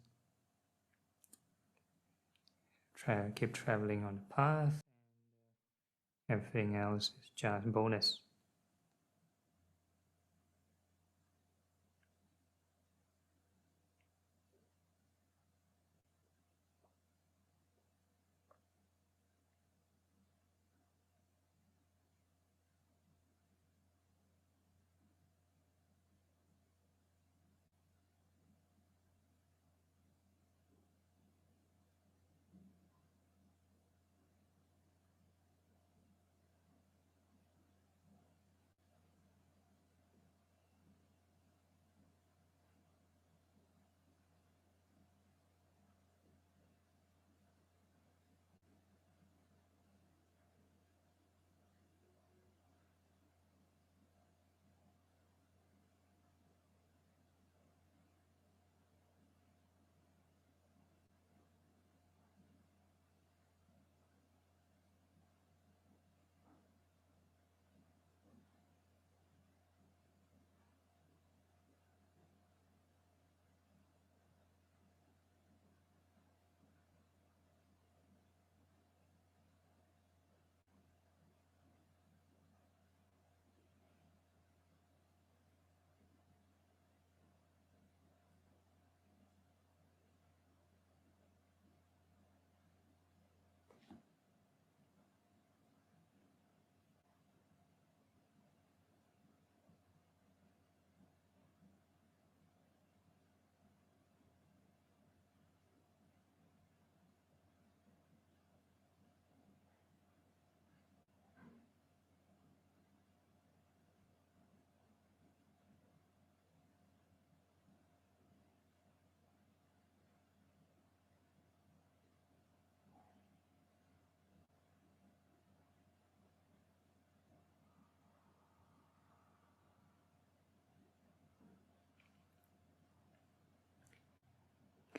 Keep traveling on the path, and everything else is just bonus.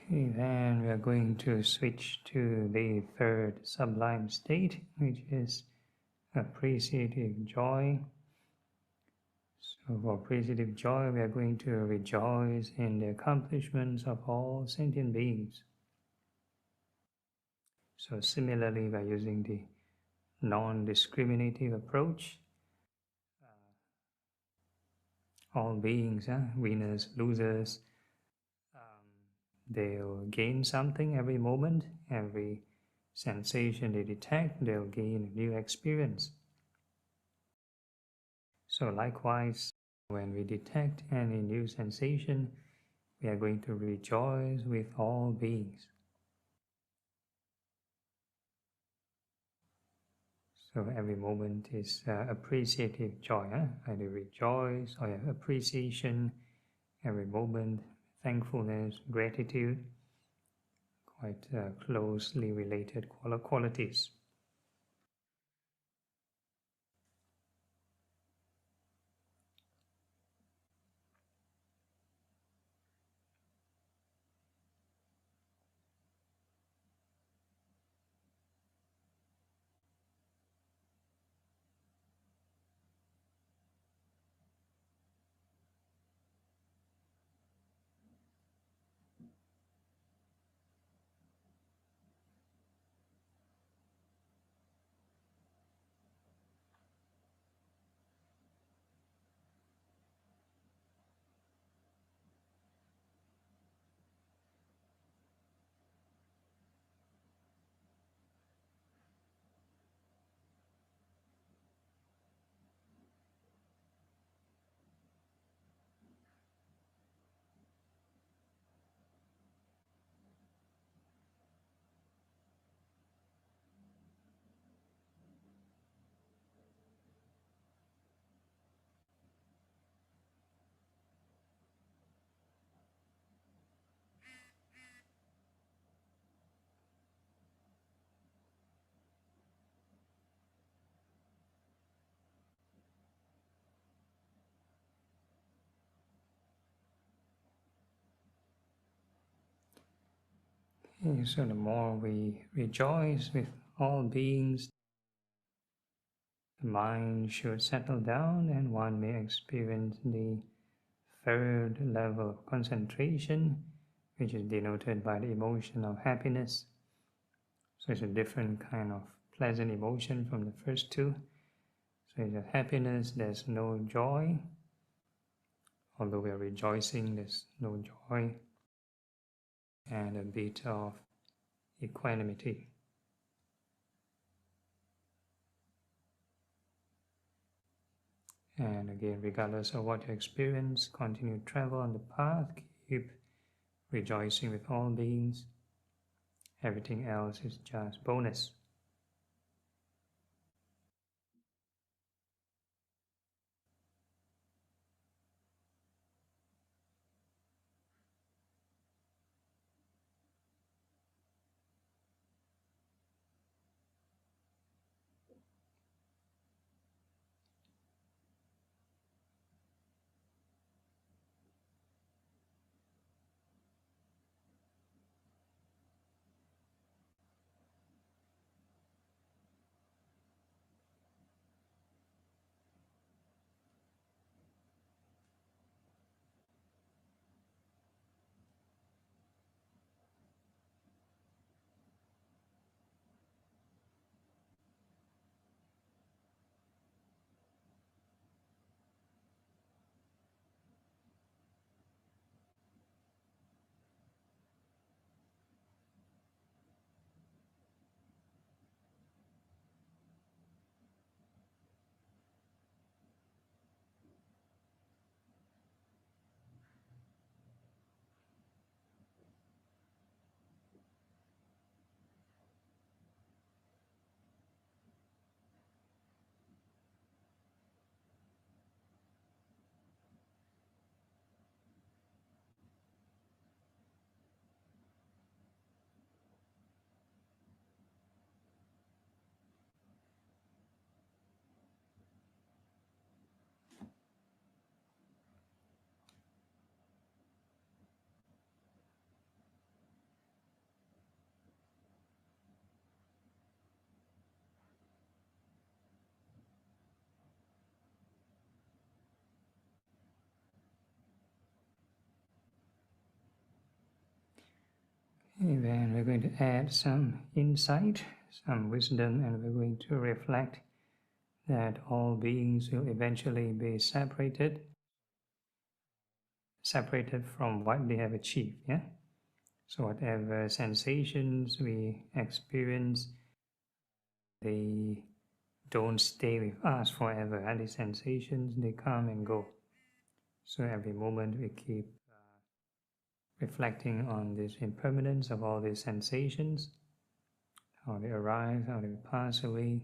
Okay, then we are going to switch to the third sublime state, which is appreciative joy. So for appreciative joy, we are going to rejoice in the accomplishments of all sentient beings. So similarly, by using the non-discriminative approach, all beings, winners, losers, they'll gain something every moment, every sensation they detect, they'll gain a new experience. So likewise, when we detect any new sensation, we are going to rejoice with all beings. So every moment is appreciative joy, either rejoice or appreciation. Every moment, thankfulness, gratitude, quite closely related qualities. Okay, so the more we rejoice with all beings, the mind should settle down and one may experience the third level of concentration, which is denoted by the emotion of happiness. So it's a different kind of pleasant emotion from the first two. So it's a happiness, there's no joy. Although we are rejoicing, there's no joy. And a bit of equanimity. And again, regardless of what you experience, continue to travel on the path, keep rejoicing with all beings. Everything else is just bonus. Then we're going to add some insight, some wisdom, and we're going to reflect that all beings will eventually be separated from what they have achieved. Yeah. So whatever sensations we experience, they don't stay with us forever. And the sensations, they come and go. So every moment we keep reflecting on this impermanence of all these sensations, how they arise, how they pass away.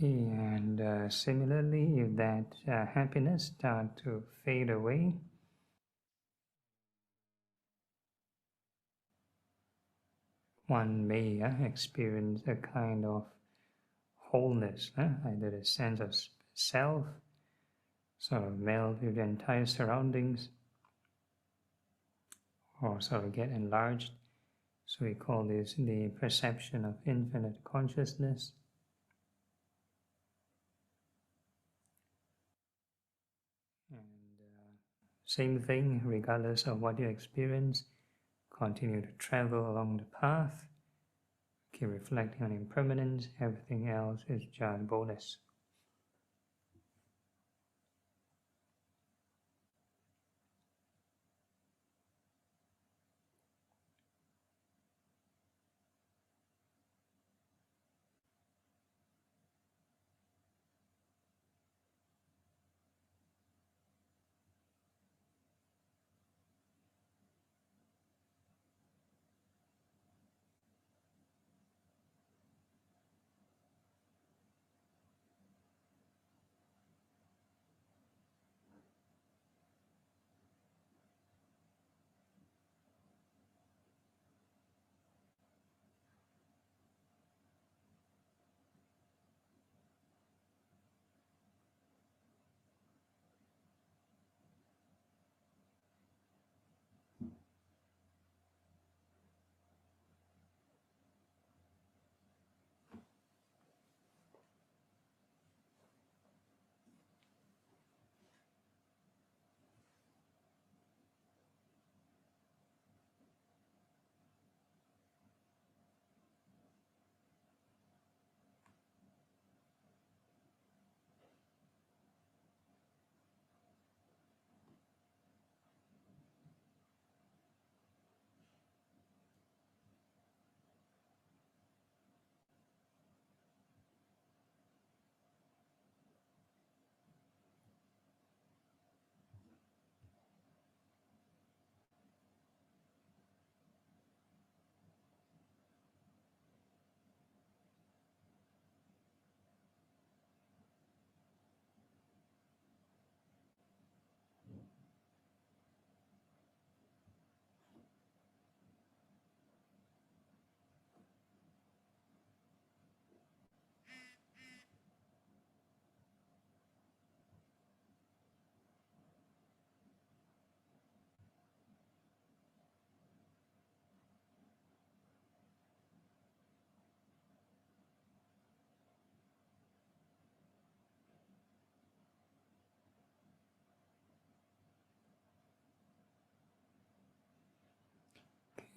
And similarly, if that happiness starts to fade away, one may experience a kind of wholeness, either a sense of self, sort of meld with the entire surroundings, or sort of get enlarged. So we call this the perception of infinite consciousness. And same thing, regardless of what you experience, continue to travel along the path, keep reflecting on impermanence, everything else is just bonus.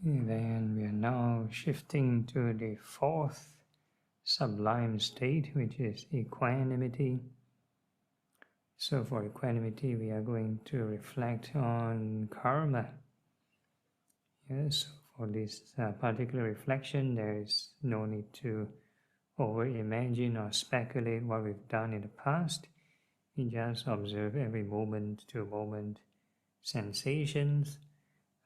Then we are now shifting to the fourth sublime state, which is equanimity. So for equanimity, we are going to reflect on karma. Yes, for this particular reflection, there is no need to over-imagine or speculate what we've done in the past. We just observe every moment to moment sensations.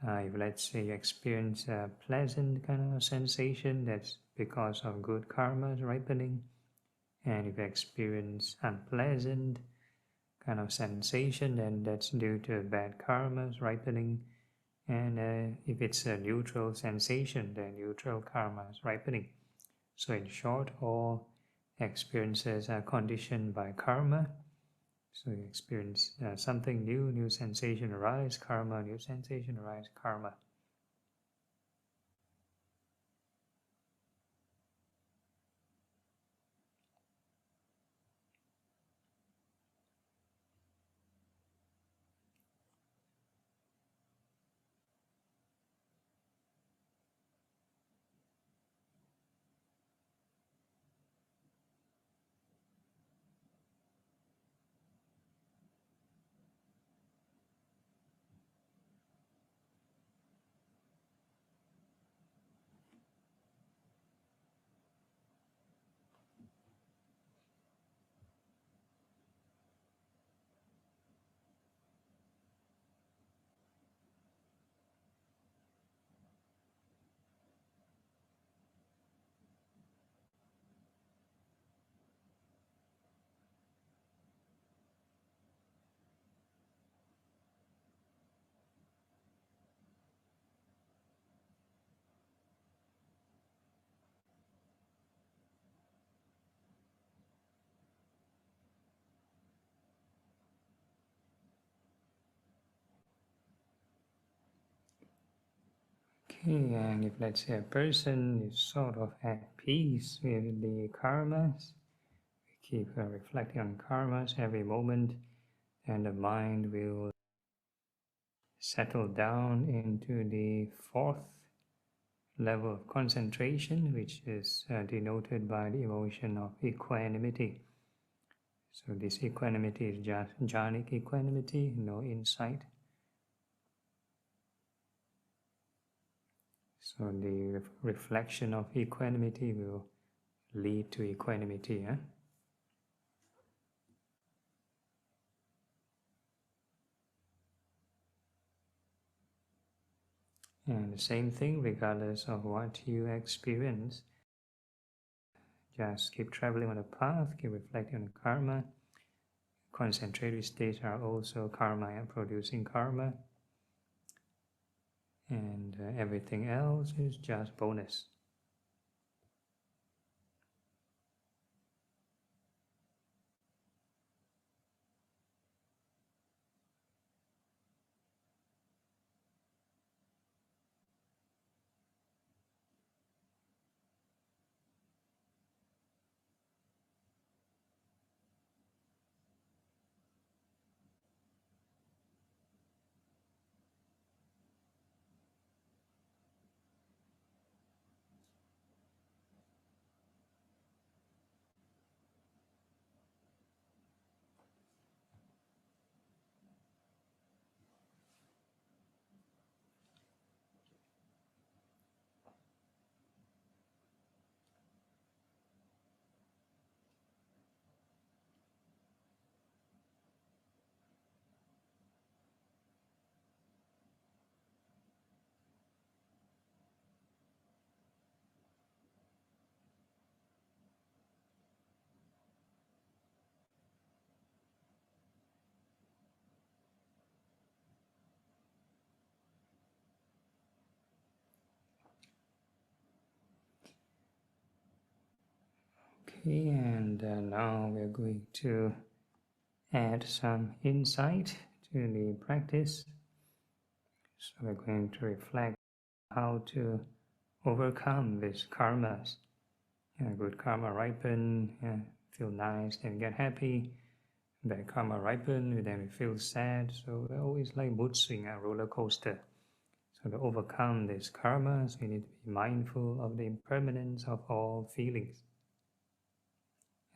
If let's say you experience a pleasant kind of sensation, that's because of good karmas ripening. And if you experience unpleasant kind of sensation, then that's due to bad karmas ripening. And if it's a neutral sensation, then neutral karmas ripening. So in short, all experiences are conditioned by karma. So you experience something new, new sensation arise, karma, new sensation arise, karma. Okay, and if let's say a person is sort of at peace with the karmas, we keep reflecting on karmas every moment, and the mind will settle down into the fourth level of concentration, which is denoted by the emotion of equanimity. So this equanimity is just jhanic equanimity, no insight. So the reflection of equanimity will lead to equanimity. And the same thing regardless of what you experience. Just keep traveling on the path, keep reflecting on the karma. Concentrated states are also karma and producing karma. And everything else is just bonus. Okay, and now we're going to add some insight to the practice. So we're going to reflect how to overcome these karmas. Good karma ripen, feel nice, then get happy. Bad karma ripen, then we feel sad. So we're always like mood swing, a roller coaster. So to overcome these karmas, we need to be mindful of the impermanence of all feelings.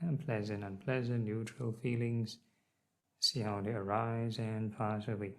And pleasant, unpleasant, neutral feelings. See how they arise and pass away.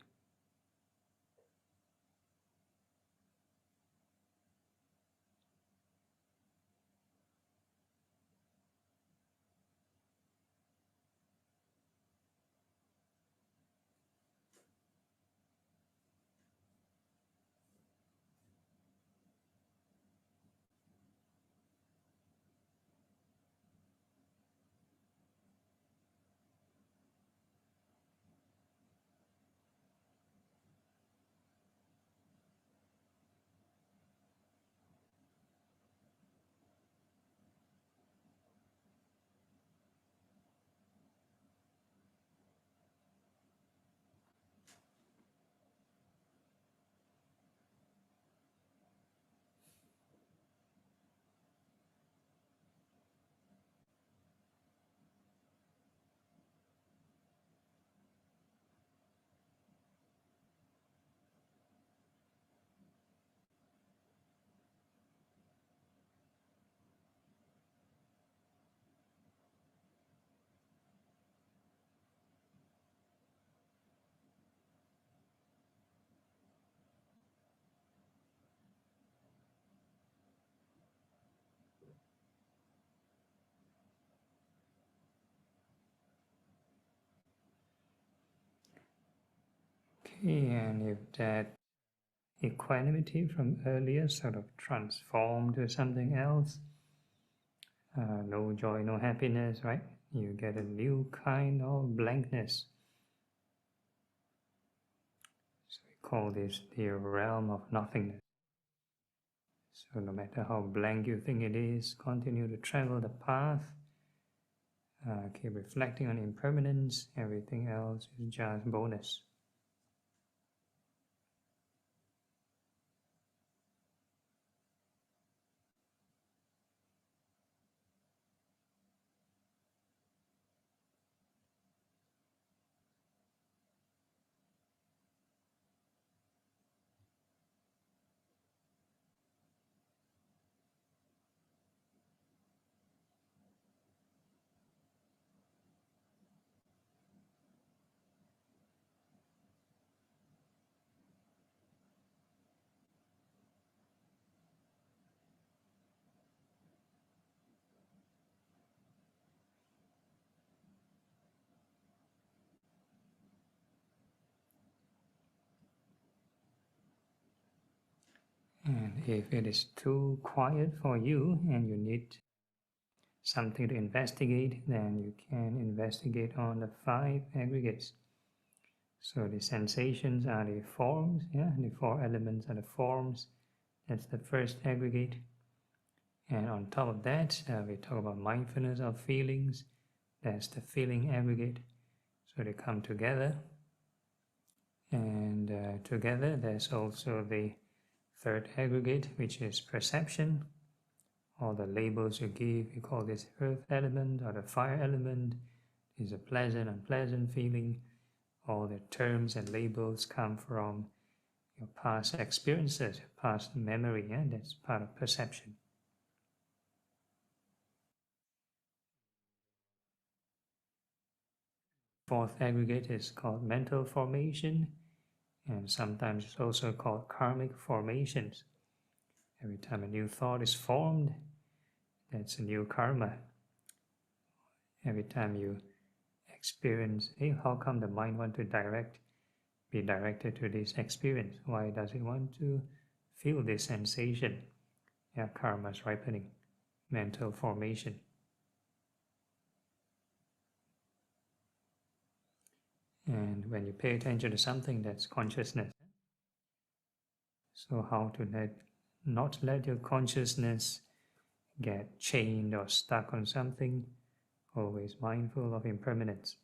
Okay, and if that equanimity from earlier sort of transformed to something else, no joy, no happiness, right? You get a new kind of blankness. So we call this the realm of nothingness. So no matter how blank you think it is, continue to travel the path. Keep reflecting on impermanence. Everything else is just bonus. And if it is too quiet for you and you need something to investigate, then you can investigate on the 5 aggregates. So the sensations are the forms, the 4 elements are the forms. That's the first aggregate. And on top of that, we talk about mindfulness of feelings. That's the feeling aggregate. So they come together. And together, there's also the third aggregate, which is perception. All the labels you give, you call this earth element or the fire element. Is a pleasant, unpleasant feeling. All the terms and labels come from your past experiences, past memory, and that's part of perception. Fourth aggregate is called mental formation, and sometimes it's also called karmic formations. Every time a new thought is formed, that's a new karma. Every time you experience, hey, how come the mind wants to be directed to this experience? Why does it want to feel this sensation? Yeah, karma is ripening, mental formation. And when you pay attention to something, that's consciousness. So how to not let your consciousness get chained or stuck on something, always mindful of impermanence.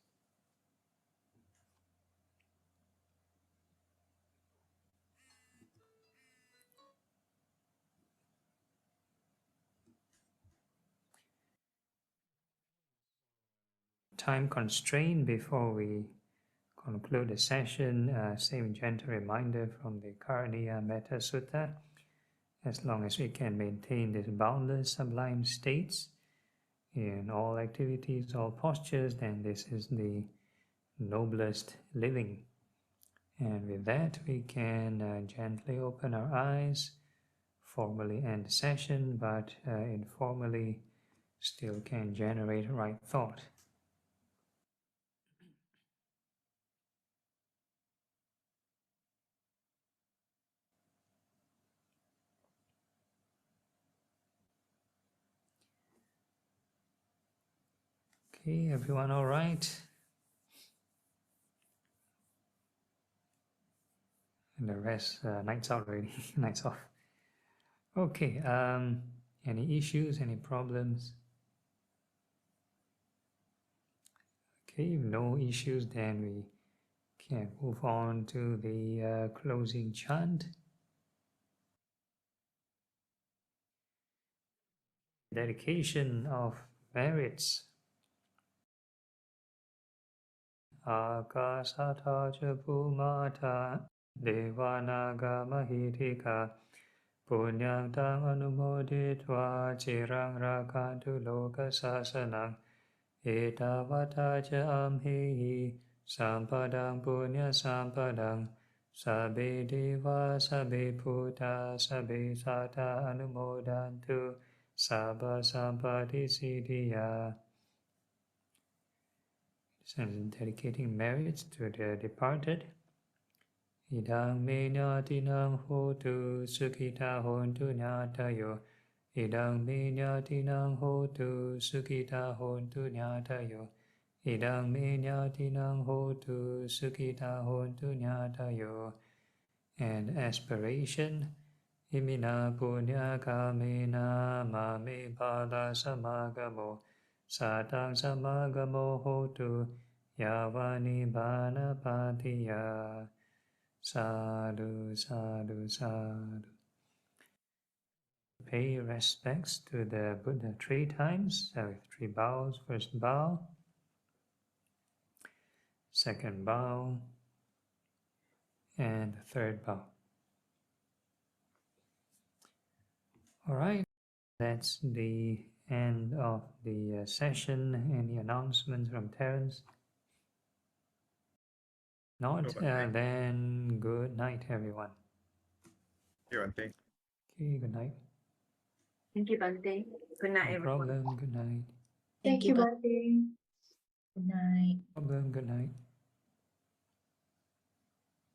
Time constraint before we conclude the session, same gentle reminder from the Karaniya Metta Sutta. As long as we can maintain these boundless sublime states in all activities, all postures, then this is the noblest living. And with that, we can gently open our eyes, formally end the session, but informally still can generate right thought. Okay, everyone all right? And the rest, nights out already, nights off. Okay, any issues, any problems? Okay, if no issues, then we can move on to the closing chant. Dedication of merits. Akasata ca bhumata devanaga mahitika punyang tang anumoditva cirang rakantu loka sasanang etavata ca amhehi sampadang punya sampadang sabbe deva sabbe bhuta sabbe sata anumodantu sabba sampati siddhya. And dedicating merits to the departed. Idang me nyatinang hotu sukhita hontu nyatayo. Idang me nyatinang hotu sukhita hontu nyatayo. Idang me nyatinang hotu sukhita hontu nyatayo. And aspiration. Imina punya kamena mame bala samagamo. Satang samagamo hotu yavani bana patiya. Sadhu, sadhu, sadhu. Pay respects to the Buddha 3 times, with 3 bows. First bow, second bow, and the third bow. All right, that's the end of the session. Any announcements from Terence? Not, then good night, everyone. Thank you. Okay, good night. Thank you, Bhante. Good night, No everyone. problem, good night. Thank you, Bhante. Good night. No problem, good night.